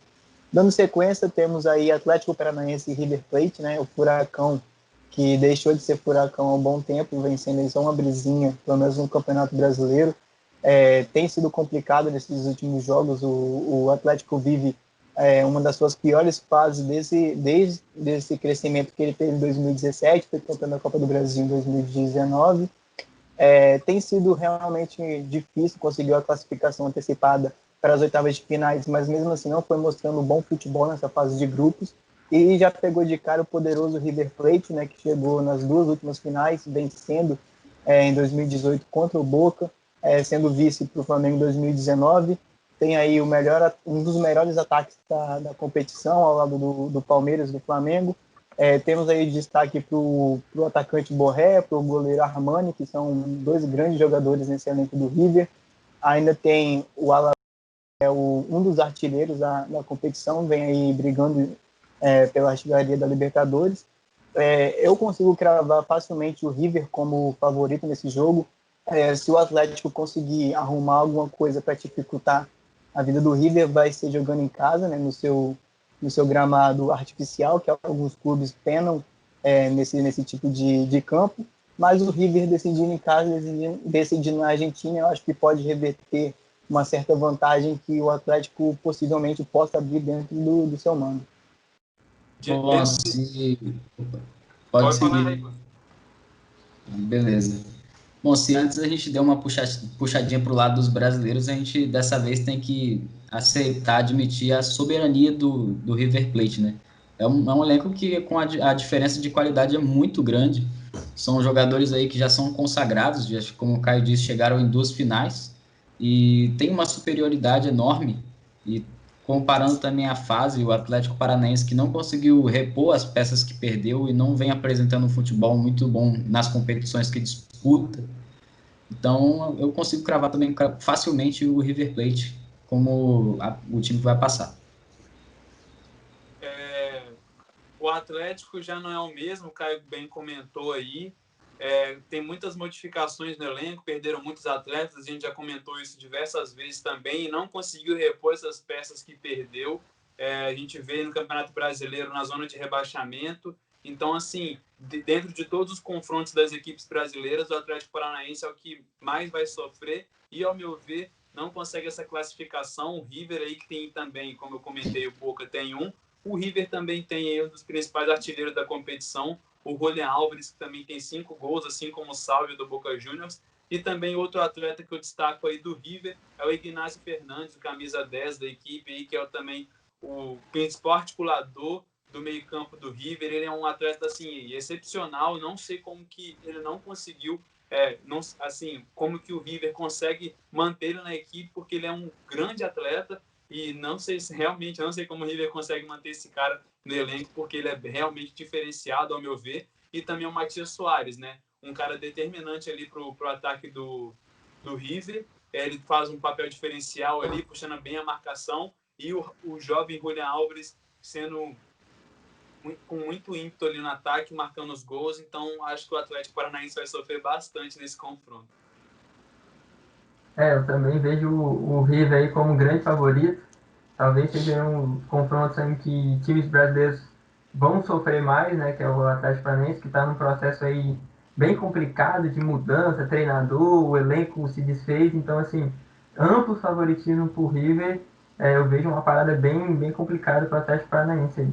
Dando sequência, temos aí Atlético Paranaense e River Plate, né? O Furacão, que deixou de ser Furacão há um bom tempo, vencendo aí só uma brisinha, pelo menos no Campeonato Brasileiro. Tem sido complicado nesses últimos jogos, o Atlético vive uma das suas piores fases desde esse crescimento que ele teve em 2017, foi campeão da Copa do Brasil em 2019. Tem sido realmente difícil conseguir a classificação antecipada para as oitavas de finais, mas mesmo assim não foi mostrando um bom futebol nessa fase de grupos e já pegou de cara o poderoso River Plate, né, que chegou nas duas últimas finais, vencendo em 2018 contra o Boca, sendo vice para o Flamengo em 2019. Tem aí um dos melhores ataques da competição, ao lado do Palmeiras, do Flamengo. Temos aí destaque para o atacante Borré, para o goleiro Armani, que são dois grandes jogadores nesse elenco do River. Ainda tem o Ala, um dos artilheiros da competição, vem aí brigando pela artilharia da Libertadores. Eu consigo cravar facilmente o River como favorito nesse jogo. Se o Atlético conseguir arrumar alguma coisa para dificultar a vida do River, vai ser jogando em casa, né, no seu gramado artificial, que alguns clubes penam nesse tipo de campo, mas o River decidindo em casa, decidindo na Argentina, eu acho que pode reverter uma certa vantagem que o Atlético possivelmente possa abrir dentro do seu mano. Bom, pode falar seguir. Beleza. Bom, se antes a gente deu uma puxadinha para o lado dos brasileiros, a gente dessa vez tem que aceitar, admitir a soberania do River Plate, né? É um elenco que com a diferença de qualidade é muito grande. São jogadores aí que já são consagrados, já, como o Caio disse, chegaram em duas finais e tem uma superioridade enorme. E comparando também a fase, o Atlético Paranaense que não conseguiu repor as peças que perdeu e não vem apresentando um futebol muito bom nas competições que disputa. Então, eu consigo cravar também facilmente o River Plate como o time que vai passar. O Atlético já não é o mesmo, o Caio bem comentou aí. Tem muitas modificações no elenco, perderam muitos atletas, a gente já comentou isso diversas vezes também, e não conseguiu repor essas peças que perdeu. A gente vê no Campeonato Brasileiro na zona de rebaixamento. Então, assim, dentro de todos os confrontos das equipes brasileiras, o Atlético Paranaense é o que mais vai sofrer e, ao meu ver, não consegue essa classificação. O River aí que tem também, como eu comentei, o Boca tem um. O River também tem um dos principais artilheiros da competição, o Julián Álvares, que também tem 5 gols, assim como o Sálvio do Boca Juniors. E também outro atleta que eu destaco aí do River é o Ignacio Fernandes, o camisa 10 da equipe, aí, que é também o principal articulador do meio-campo do River. Ele é um atleta assim excepcional, não sei como que ele não conseguiu, não, assim, como que o River consegue manter ele na equipe, porque ele é um grande atleta e não sei se realmente, não sei como o River consegue manter esse cara no elenco, porque ele é realmente diferenciado, ao meu ver. E também o Matias Soares, né? Um cara determinante ali pro ataque do River. Ele faz um papel diferencial ali, puxando bem a marcação. E o jovem Julián Álvares sendo com muito ímpeto ali no ataque, marcando os gols. Então, acho que o Atlético Paranaense vai sofrer bastante nesse confronto. Eu também vejo o River aí como um grande favorito. Talvez seja um confronto em que times brasileiros vão sofrer mais, né? Que é o Atlético Paranaense, que está num processo aí bem complicado de mudança, treinador, o elenco se desfez. Então, assim, amplo favoritismo para o River. Eu vejo uma parada bem complicada para o Atlético Paranaense aí.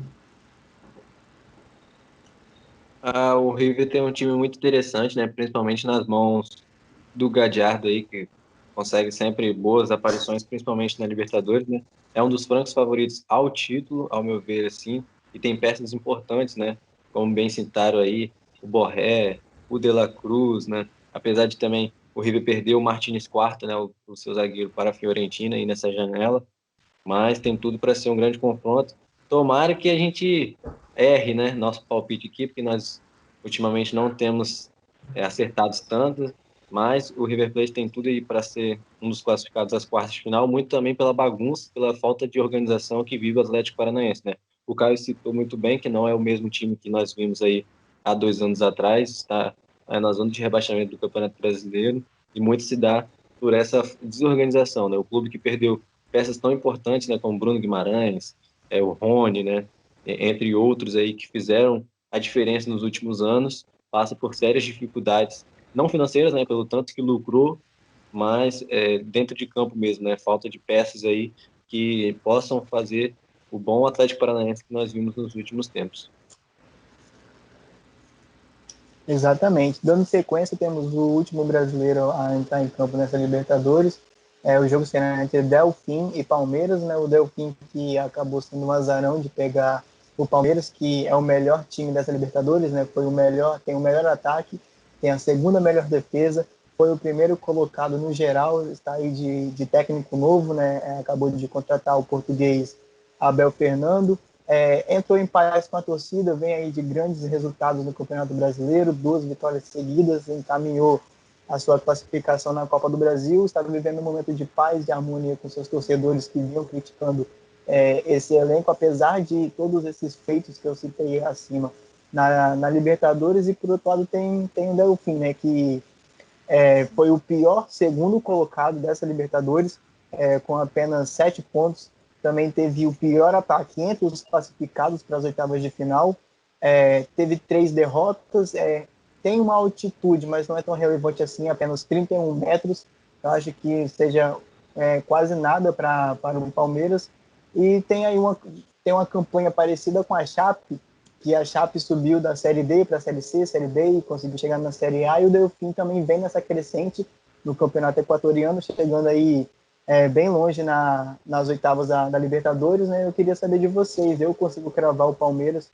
O River tem um time muito interessante, né? Principalmente nas mãos do Gadiardo aí, que consegue sempre boas aparições, principalmente na Libertadores, né? É um dos francos favoritos ao título, ao meu ver, assim, e tem peças importantes, né? Como bem citaram aí, o Borré, o De La Cruz, né? Apesar de também o River perder o Martínez Quarta, né? O seu zagueiro para a Fiorentina aí nessa janela, mas tem tudo para ser um grande confronto. Tomara que a gente erre, né? Nosso palpite aqui, porque nós ultimamente não temos acertados tanto, mas o River Plate tem tudo aí para ser um dos classificados às quartas de final, muito também pela bagunça, pela falta de organização que vive o Atlético Paranaense, né? O Caio citou muito bem que não é o mesmo time que nós vimos aí há 2 anos atrás, está na zona de rebaixamento do Campeonato Brasileiro, e muito se dá por essa desorganização, né? O clube que perdeu peças tão importantes, né, como Bruno Guimarães, o Rony, né, entre outros aí que fizeram a diferença nos últimos anos, passa por sérias dificuldades, não financeiras, né, pelo tanto que lucrou, mas dentro de campo mesmo, né, falta de peças aí que possam fazer o bom Atlético Paranaense que nós vimos nos últimos tempos. Exatamente. Dando sequência, temos o último brasileiro a entrar em campo nessa Libertadores. O jogo será entre Delfim e Palmeiras, né? O Delfim que acabou sendo um azarão de pegar o Palmeiras, que é o melhor time dessa Libertadores, né? Foi o melhor, tem o melhor ataque, tem a segunda melhor defesa, foi o primeiro colocado no geral, está aí de técnico novo, né? Acabou de contratar o português Abel Fernando. Entrou em paz com a torcida, vem aí de grandes resultados no Campeonato Brasileiro, 2 vitórias seguidas, encaminhou a sua classificação na Copa do Brasil, está vivendo um momento de paz, de harmonia com seus torcedores que vinham criticando esse elenco, apesar de todos esses feitos que eu citei acima na Libertadores. E por outro lado tem o Delfim, né, que foi o pior segundo colocado dessa Libertadores, com apenas 7 pontos. Também teve o pior ataque entre os classificados para as oitavas de final. Teve 3 derrotas. Tem uma altitude, mas não é tão relevante assim, apenas 31 metros. Eu acho que seja quase nada para o Palmeiras. E tem aí uma campanha parecida com a Chape, que a Chape subiu da Série D para a Série C, Série D, e conseguiu chegar na Série A, e o Delfim também vem nessa crescente no Campeonato Equatoriano, chegando aí bem longe nas oitavas da Libertadores, né? Eu queria saber de vocês, eu consigo cravar o Palmeiras,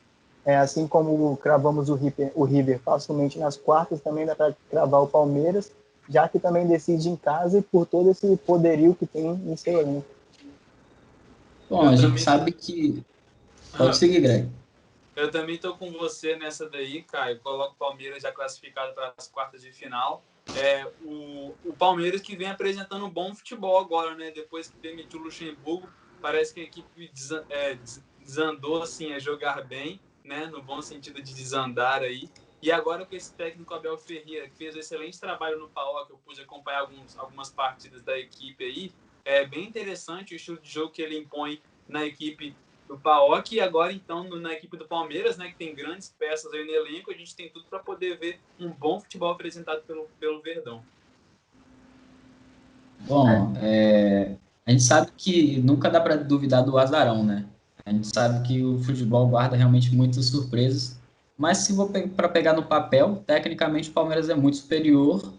assim como cravamos o River facilmente nas quartas, também dá para cravar o Palmeiras, já que também decide em casa e por todo esse poderio que tem em seu elenco. Bom, a gente sabe que... Pode seguir, Greg. Eu também estou com você nessa daí, Caio. Coloco o Palmeiras já classificado para as quartas de final. O Palmeiras que vem apresentando um bom futebol agora, né? Depois que demitiu o Luxemburgo, parece que a equipe desandou assim, a jogar bem, né? No bom sentido de desandar aí. E agora com esse técnico Abel Ferreira, que fez um excelente trabalho no PAOK, eu pude acompanhar algumas partidas da equipe aí. É bem interessante o estilo de jogo que ele impõe na equipe do PAOK e agora então na equipe do Palmeiras, né, que tem grandes peças aí no elenco, a gente tem tudo para poder ver um bom futebol apresentado pelo Verdão. Bom, a gente sabe que nunca dá para duvidar do azarão, né? A gente sabe que o futebol guarda realmente muitas surpresas, mas se for para pegar no papel, tecnicamente o Palmeiras é muito superior,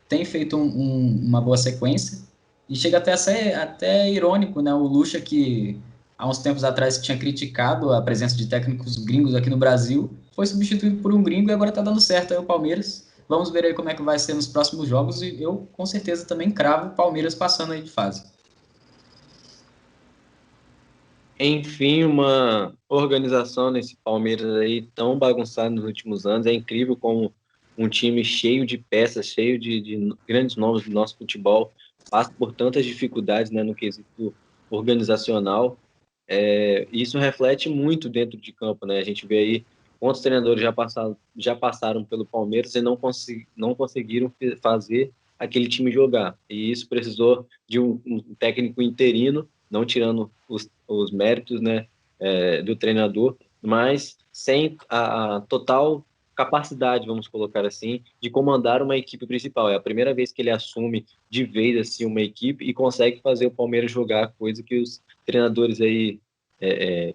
tem feito uma boa sequência e chega até a ser até irônico, né? O Lucha, que há uns tempos atrás tinha criticado a presença de técnicos gringos aqui no Brasil, foi substituído por um gringo e agora está dando certo aí o Palmeiras. Vamos ver aí como é que vai ser nos próximos jogos e eu com certeza também cravo o Palmeiras passando aí de fase. Enfim, uma organização nesse Palmeiras aí tão bagunçado nos últimos anos. É incrível como um time cheio de peças, cheio de grandes nomes do nosso futebol, passa por tantas dificuldades, né, no quesito organizacional. Isso reflete muito dentro de campo, né? A gente vê aí quantos treinadores já passaram pelo Palmeiras e não conseguiram fazer aquele time jogar. E isso precisou de um técnico interino, não tirando os méritos, né, do treinador, mas sem a total capacidade, vamos colocar assim, de comandar uma equipe principal. É a primeira vez que ele assume de vez assim uma equipe e consegue fazer o Palmeiras jogar, coisa que os treinadores aí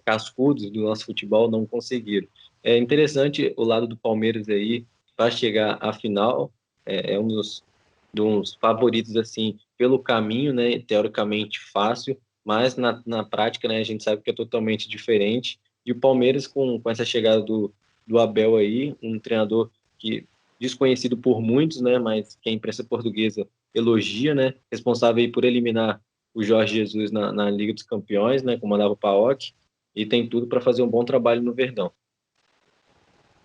cascudos do nosso futebol não conseguiram. É interessante o lado do Palmeiras aí para chegar à final, é um dos favoritos assim pelo caminho, né, teoricamente fácil, mas na prática, né, a gente sabe que é totalmente diferente. E o Palmeiras com essa chegada do Abel aí, um treinador que desconhecido por muitos, né, mas que a imprensa portuguesa elogia, né, responsável aí por eliminar o Jorge Jesus na Liga dos Campeões, né, comandava o PAOK, e tem tudo para fazer um bom trabalho no Verdão.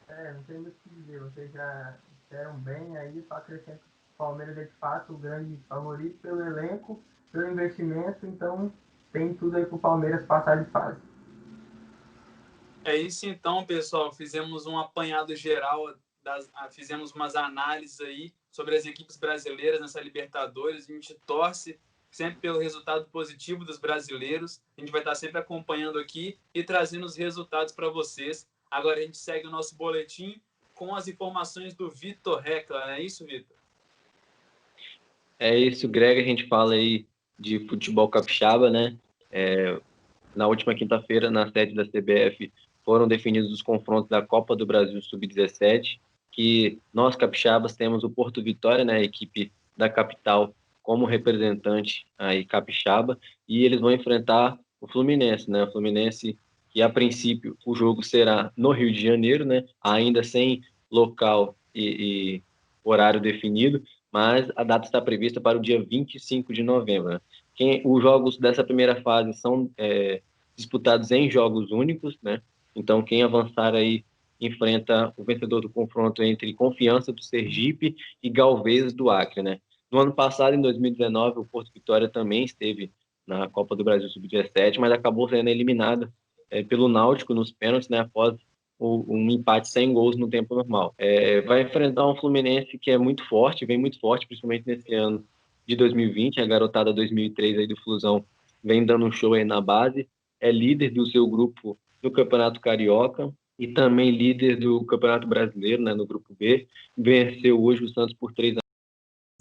Não tem muito o que dizer, vocês já disseram bem aí, só acrescento que o Palmeiras é de fato o grande favorito pelo elenco, pelo investimento, então tem tudo aí para o Palmeiras passar de fase. É isso então, pessoal. Fizemos um apanhado geral, fizemos umas análises aí sobre as equipes brasileiras nessa Libertadores. A gente torce sempre pelo resultado positivo dos brasileiros. A gente vai estar sempre acompanhando aqui e trazendo os resultados para vocês. Agora a gente segue o nosso boletim com as informações do Vitor Recla. Não é isso, Vitor? É isso, Greg. A gente fala aí de futebol capixaba, né? Na última quinta-feira, na sede da CBF, foram definidos os confrontos da Copa do Brasil Sub-17, que nós, capixabas, temos o Porto Vitória, né, a equipe da capital, como representante aí capixaba, e eles vão enfrentar o Fluminense, né, o Fluminense que, a princípio, o jogo será no Rio de Janeiro, né, ainda sem local e horário definido, mas a data está prevista para o dia 25 de novembro, né? Os jogos dessa primeira fase são disputados em jogos únicos, né? Então, quem avançar aí enfrenta o vencedor do confronto entre Confiança do Sergipe e Galvez do Acre, né? No ano passado, em 2019, o Porto Vitória também esteve na Copa do Brasil Sub-17, mas acabou sendo eliminada pelo Náutico nos pênaltis, né? Após um empate sem gols no tempo normal. Vai enfrentar um Fluminense que é muito forte, vem muito forte, principalmente nesse ano de 2020, a garotada 2003 aí do Flusão vem dando um show aí na base, é líder do seu grupo do Campeonato Carioca e também líder do Campeonato Brasileiro, né, no grupo B, venceu hoje o Santos por 3-1,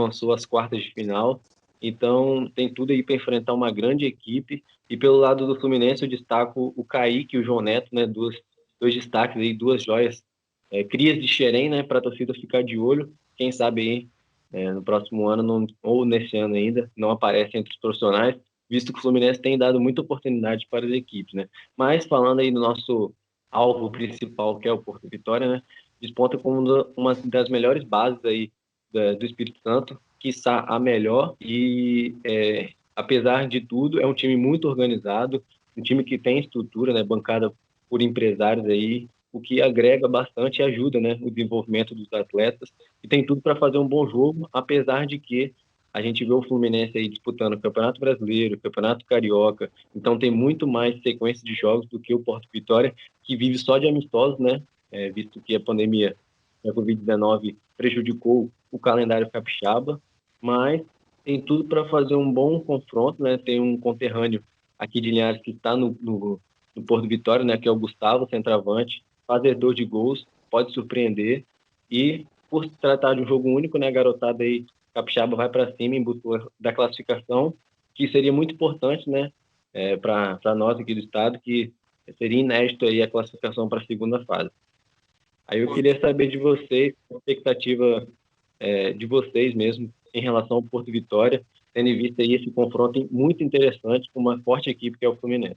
avançou às quartas de final, então tem tudo aí para enfrentar uma grande equipe, e pelo lado do Fluminense eu destaco o Kaique e o João Neto, né, dois destaques aí, duas joias, crias de Xerém, né, para a torcida ficar de olho, quem sabe aí no próximo ano, ou nesse ano ainda, não aparece entre os profissionais, visto que o Fluminense tem dado muita oportunidade para as equipes, né? Mas falando aí do nosso alvo principal, que é o Porto Vitória, né? Desponta como uma das melhores bases aí do Espírito Santo, quiçá a melhor, e apesar de tudo, é um time muito organizado, um time que tem estrutura, né? Bancada por empresários aí, o que agrega bastante e ajuda, né, o desenvolvimento dos atletas, e tem tudo para fazer um bom jogo, apesar de que a gente vê o Fluminense aí disputando o Campeonato Brasileiro, o Campeonato Carioca, então tem muito mais sequência de jogos do que o Porto Vitória, que vive só de amistosos, né, visto que a pandemia da Covid-19 prejudicou o calendário capixaba, mas tem tudo para fazer um bom confronto, né, tem um conterrâneo aqui de Linhares que está no Porto Vitória, né, que é o Gustavo, centroavante, fazedor de gols, pode surpreender, e por se tratar de um jogo único, né, a garotada aí capixaba vai para cima em busca da classificação, que seria muito importante, né, para nós aqui do estado, que seria inédito aí a classificação para a segunda fase. Aí eu queria saber de vocês, a expectativa de vocês mesmo em relação ao Porto Vitória, tendo em vista aí esse confronto muito interessante com uma forte equipe que é o Fluminense.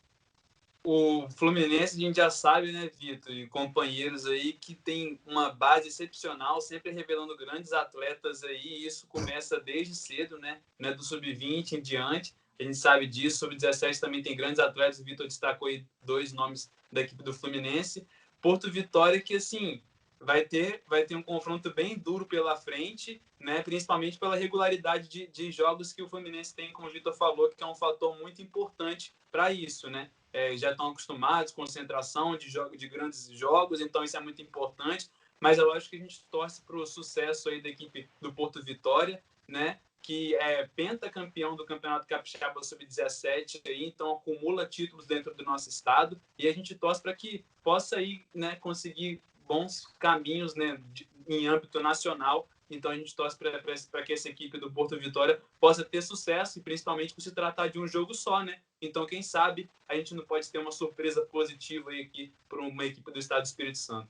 O Fluminense, a gente já sabe, né, Vitor, e companheiros aí, que tem uma base excepcional, sempre revelando grandes atletas aí, e isso começa desde cedo, né, do sub-20 em diante. A gente sabe disso, sub-17 também tem grandes atletas, o Vitor destacou aí 2 nomes da equipe do Fluminense. Porto Vitória, que assim, vai ter um confronto bem duro pela frente, né, principalmente pela regularidade de jogos que o Fluminense tem, como o Vitor falou, que é um fator muito importante para isso, né? Já estão acostumados com concentração de grandes jogos, então isso é muito importante, mas eu acho que a gente torce para o sucesso aí da equipe do Porto Vitória, né, que é pentacampeão do Campeonato Capixaba Sub-17, então acumula títulos dentro do nosso estado, e a gente torce para que possa aí, né, conseguir bons caminhos, né, em âmbito nacional. Então a gente torce para que essa equipe do Porto Vitória possa ter sucesso, e principalmente por se tratar de um jogo só, né? Então, quem sabe a gente não pode ter uma surpresa positiva aí aqui para uma equipe do Estado do Espírito Santo.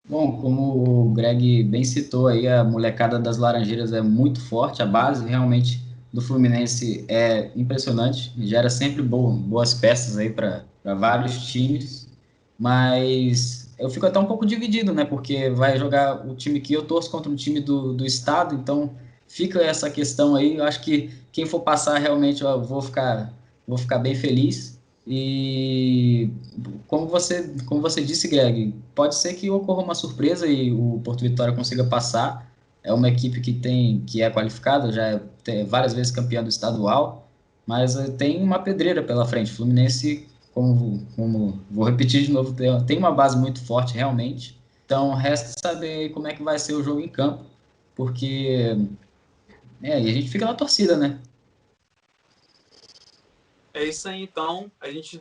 Bom, como o Greg bem citou aí, a molecada das Laranjeiras é muito forte, a base realmente do Fluminense é impressionante, gera sempre boas peças aí para vários times, mas eu fico até um pouco dividido, né, porque vai jogar o time que eu torço contra o time do estado, então fica essa questão aí, eu acho que quem for passar realmente eu vou ficar bem feliz. E como você disse, Greg, pode ser que ocorra uma surpresa e o Porto Vitória consiga passar. É uma equipe que é qualificada, já é várias vezes campeã do estadual, mas tem uma pedreira pela frente. O Fluminense, como vou repetir de novo, tem uma base muito forte realmente. Então resta saber como é que vai ser o jogo em campo, porque e a gente fica na torcida, né? É isso aí, então. A gente,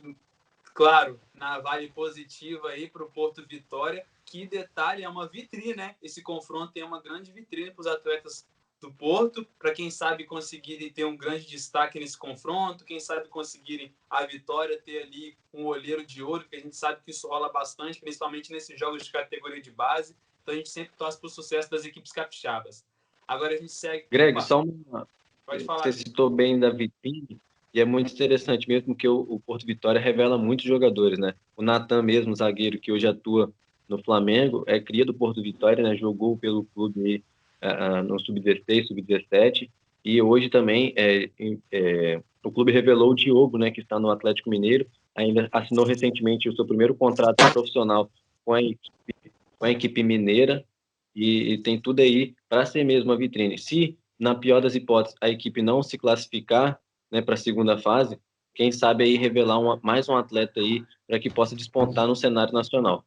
claro, na vibe positiva aí para o Porto Vitória. Que detalhe, é uma vitrine, né? Esse confronto é uma grande vitrine para os atletas do Porto, para quem sabe conseguirem ter um grande destaque nesse confronto, quem sabe conseguirem a vitória, ter ali um olheiro de ouro, que a gente sabe que isso rola bastante, principalmente nesses jogos de categoria de base. Então a gente sempre torce para o sucesso das equipes capixabas. Agora a gente segue. Greg, Opa, só uma. pode falar. Você citou bem da vitrine, e é muito interessante mesmo que o Porto Vitória revela muitos jogadores, né? O Natan mesmo, zagueiro que hoje atua no Flamengo, é cria do Porto Vitória, né? Jogou pelo clube aí, no Sub-16, Sub-17, e hoje também o clube revelou o Diogo, né? Que está no Atlético Mineiro, ainda assinou recentemente o seu primeiro contrato profissional com a equipe mineira, e tem tudo aí para ser mesmo a vitrine. Se na pior das hipóteses, a equipe não se classificar, né, para a segunda fase, quem sabe aí revelar mais um atleta aí para que possa despontar no cenário nacional.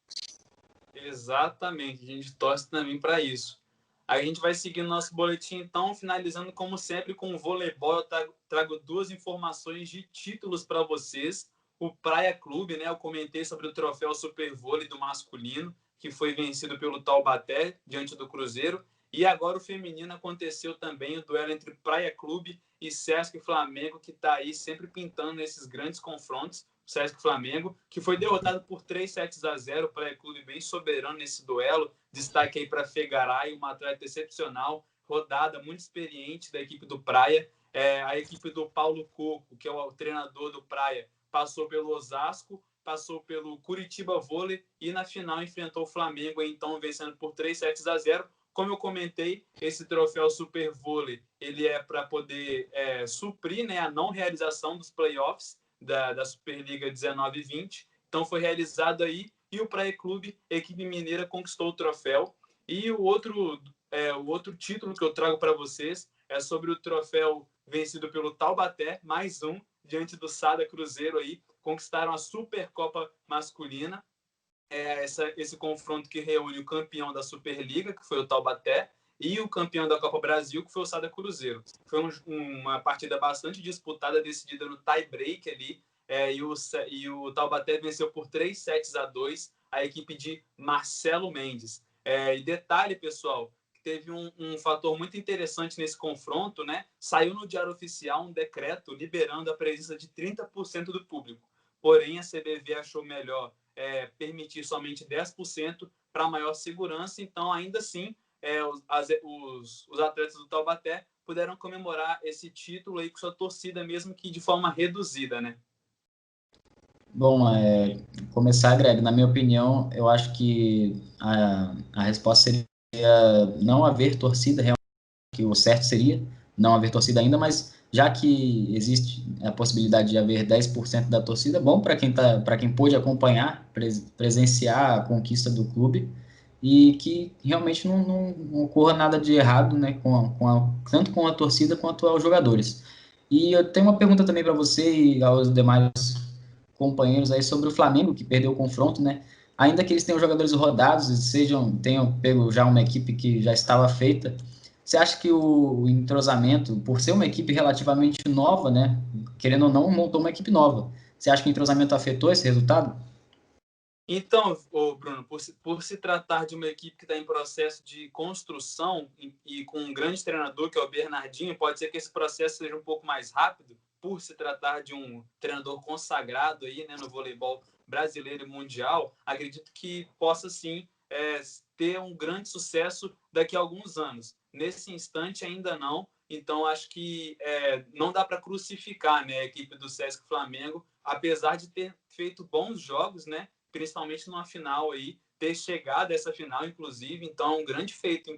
Exatamente, a gente torce também para isso. A gente vai seguindo nosso boletim, então, finalizando como sempre com o voleibol. Eu trago 2 informações de títulos para vocês. O Praia Clube, né? Eu comentei sobre o troféu Super Vôlei do masculino, que foi vencido pelo Taubaté diante do Cruzeiro. E agora o feminino aconteceu também, o duelo entre Praia Clube e Sesc Flamengo, que está aí sempre pintando nesses grandes confrontos. O Sesc Flamengo, que foi derrotado por 3-0. O Praia Clube bem soberano nesse duelo. Destaque aí para Fegaray, uma atleta excepcional, rodada, muito experiente da equipe do Praia. A equipe do Paulo Coco, que é o treinador do Praia, passou pelo Osasco, passou pelo Curitiba Vôlei e na final enfrentou o Flamengo, então vencendo por 3-0. Como eu comentei, esse troféu Super Vôlei, ele é para poder suprir, né, a não realização dos playoffs da Superliga 19 e 20. Então foi realizado aí e o Praia Clube, equipe mineira, conquistou o troféu. E o outro título que eu trago para vocês é sobre o troféu vencido pelo Taubaté, mais um, diante do Sada Cruzeiro aí, conquistaram a Supercopa masculina. Esse confronto que reúne o campeão da Superliga, que foi o Taubaté, e o campeão da Copa Brasil, que foi o Sada Cruzeiro. Foi uma partida bastante disputada, decidida no tie-break ali, e o Taubaté venceu por 3-2 a equipe de Marcelo Mendes. E detalhe, pessoal, que teve um fator muito interessante nesse confronto, né? Saiu no Diário Oficial um decreto liberando a presença de 30% do público. Porém, a CBV achou melhor permitir somente 10% para maior segurança. Então, ainda assim, os atletas do Taubaté puderam comemorar esse título aí com sua torcida, mesmo que de forma reduzida, né? Bom, começar, Greg, na minha opinião, eu acho que a resposta seria não haver torcida, realmente, que o certo seria não haver torcida ainda, mas já que existe a possibilidade de haver 10% da torcida, bom para quem pôde acompanhar, presenciar a conquista do clube, e que realmente não ocorra nada de errado, né, tanto com a torcida quanto aos jogadores. E eu tenho uma pergunta também para você e aos demais companheiros aí sobre o Flamengo, que perdeu o confronto, né? Ainda que eles tenham jogadores rodados e tenham pego já uma equipe que já estava feita, você acha que o entrosamento, por ser uma equipe relativamente nova, né? Querendo ou não, montou uma equipe nova. Você acha que o entrosamento afetou esse resultado? Então, Bruno, por se tratar de uma equipe que está em processo de construção e com um grande treinador, que é o Bernardinho, pode ser que esse processo seja um pouco mais rápido, por se tratar de um treinador consagrado aí, né, no voleibol brasileiro e mundial. Acredito que possa, sim, ter um grande sucesso daqui a alguns anos. Nesse instante, ainda não. Então, acho que não dá para crucificar, né, a equipe do Sesc Flamengo, apesar de ter feito bons jogos, né, principalmente numa final aí, ter chegado a essa final, inclusive. Então, um grande feito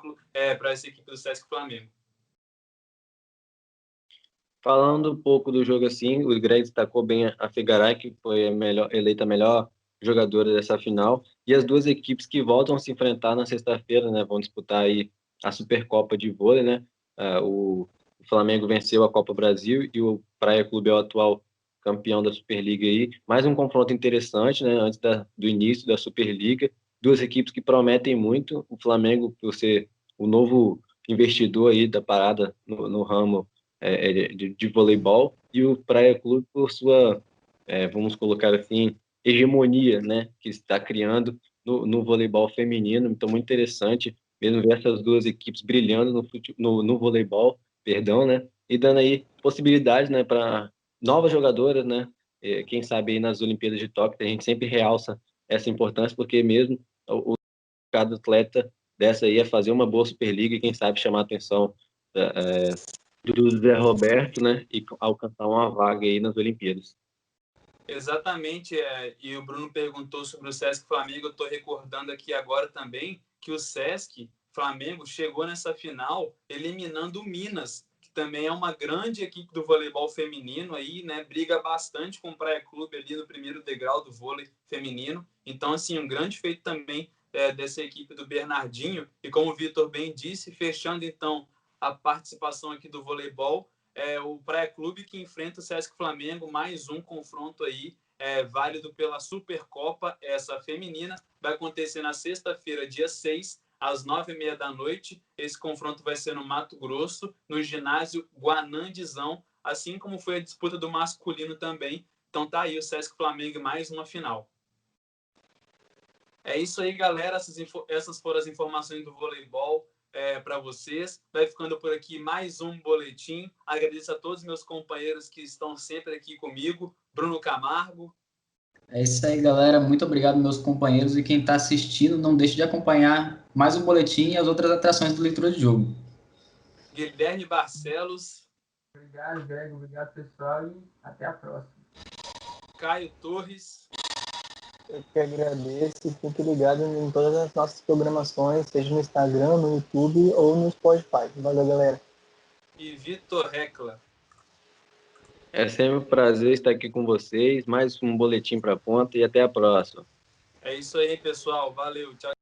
para essa equipe do Sesc Flamengo. Falando um pouco do jogo assim, o Greg destacou bem a Figaray, que foi eleita a melhor jogadora dessa final, e as duas equipes que voltam a se enfrentar na sexta-feira, né, vão disputar aí a Supercopa de vôlei, né? O Flamengo venceu a Copa Brasil e o Praia Clube é o atual campeão da Superliga aí. Mais um confronto interessante, né, antes do início da Superliga. Duas equipes que prometem muito. O Flamengo, por ser o novo investidor aí da parada no ramo de voleibol, e o Praia Clube por sua, vamos colocar assim, hegemonia, né, que está criando no voleibol feminino. Então, muito interessante mesmo ver essas duas equipes brilhando no voleibol, perdão, né, e dando aí possibilidades, né, para novas jogadoras, né, quem sabe aí nas Olimpíadas de Tóquio, a gente sempre realça essa importância, porque mesmo cada atleta dessa aí é fazer uma boa Superliga e quem sabe chamar a atenção do Zé Roberto, né, e alcançar uma vaga aí nas Olimpíadas. Exatamente, e o Bruno perguntou sobre o Sesc Flamengo. Eu estou recordando aqui agora também que o Sesc Flamengo chegou nessa final eliminando o Minas, que também é uma grande equipe do voleibol feminino aí, né? Briga bastante com o Praia Clube ali no primeiro degrau do vôlei feminino. Então, assim, um grande feito também dessa equipe do Bernardinho. E como o Vitor bem disse, fechando então a participação aqui do voleibol, o Praia Clube que enfrenta o Sesc Flamengo, mais um confronto aí, válido pela Supercopa, essa feminina, vai acontecer na sexta-feira, dia 6, às 9h30 da noite. Esse confronto vai ser no Mato Grosso, no ginásio Guanandizão, assim como foi a disputa do masculino também. Então tá aí o Sesc Flamengo, mais uma final. É isso aí, galera. Essas foram as informações do voleibol para vocês. Vai ficando por aqui mais um boletim. Agradeço a todos os meus companheiros que estão sempre aqui comigo. Bruno Camargo. É isso aí, galera. Muito obrigado, meus companheiros. E quem está assistindo, não deixe de acompanhar mais um boletim e as outras atrações do Leitura de Jogo. Guilherme Barcelos. Obrigado, Greg. Obrigado, pessoal. E até a próxima. Caio Torres. Eu que agradeço e fique ligado em todas as nossas programações, seja no Instagram, no YouTube ou no Spotify. Valeu, galera. E Vitor Recla. É sempre um prazer estar aqui com vocês. Mais um boletim para a ponta e até a próxima. É isso aí, pessoal. Valeu. Tchau.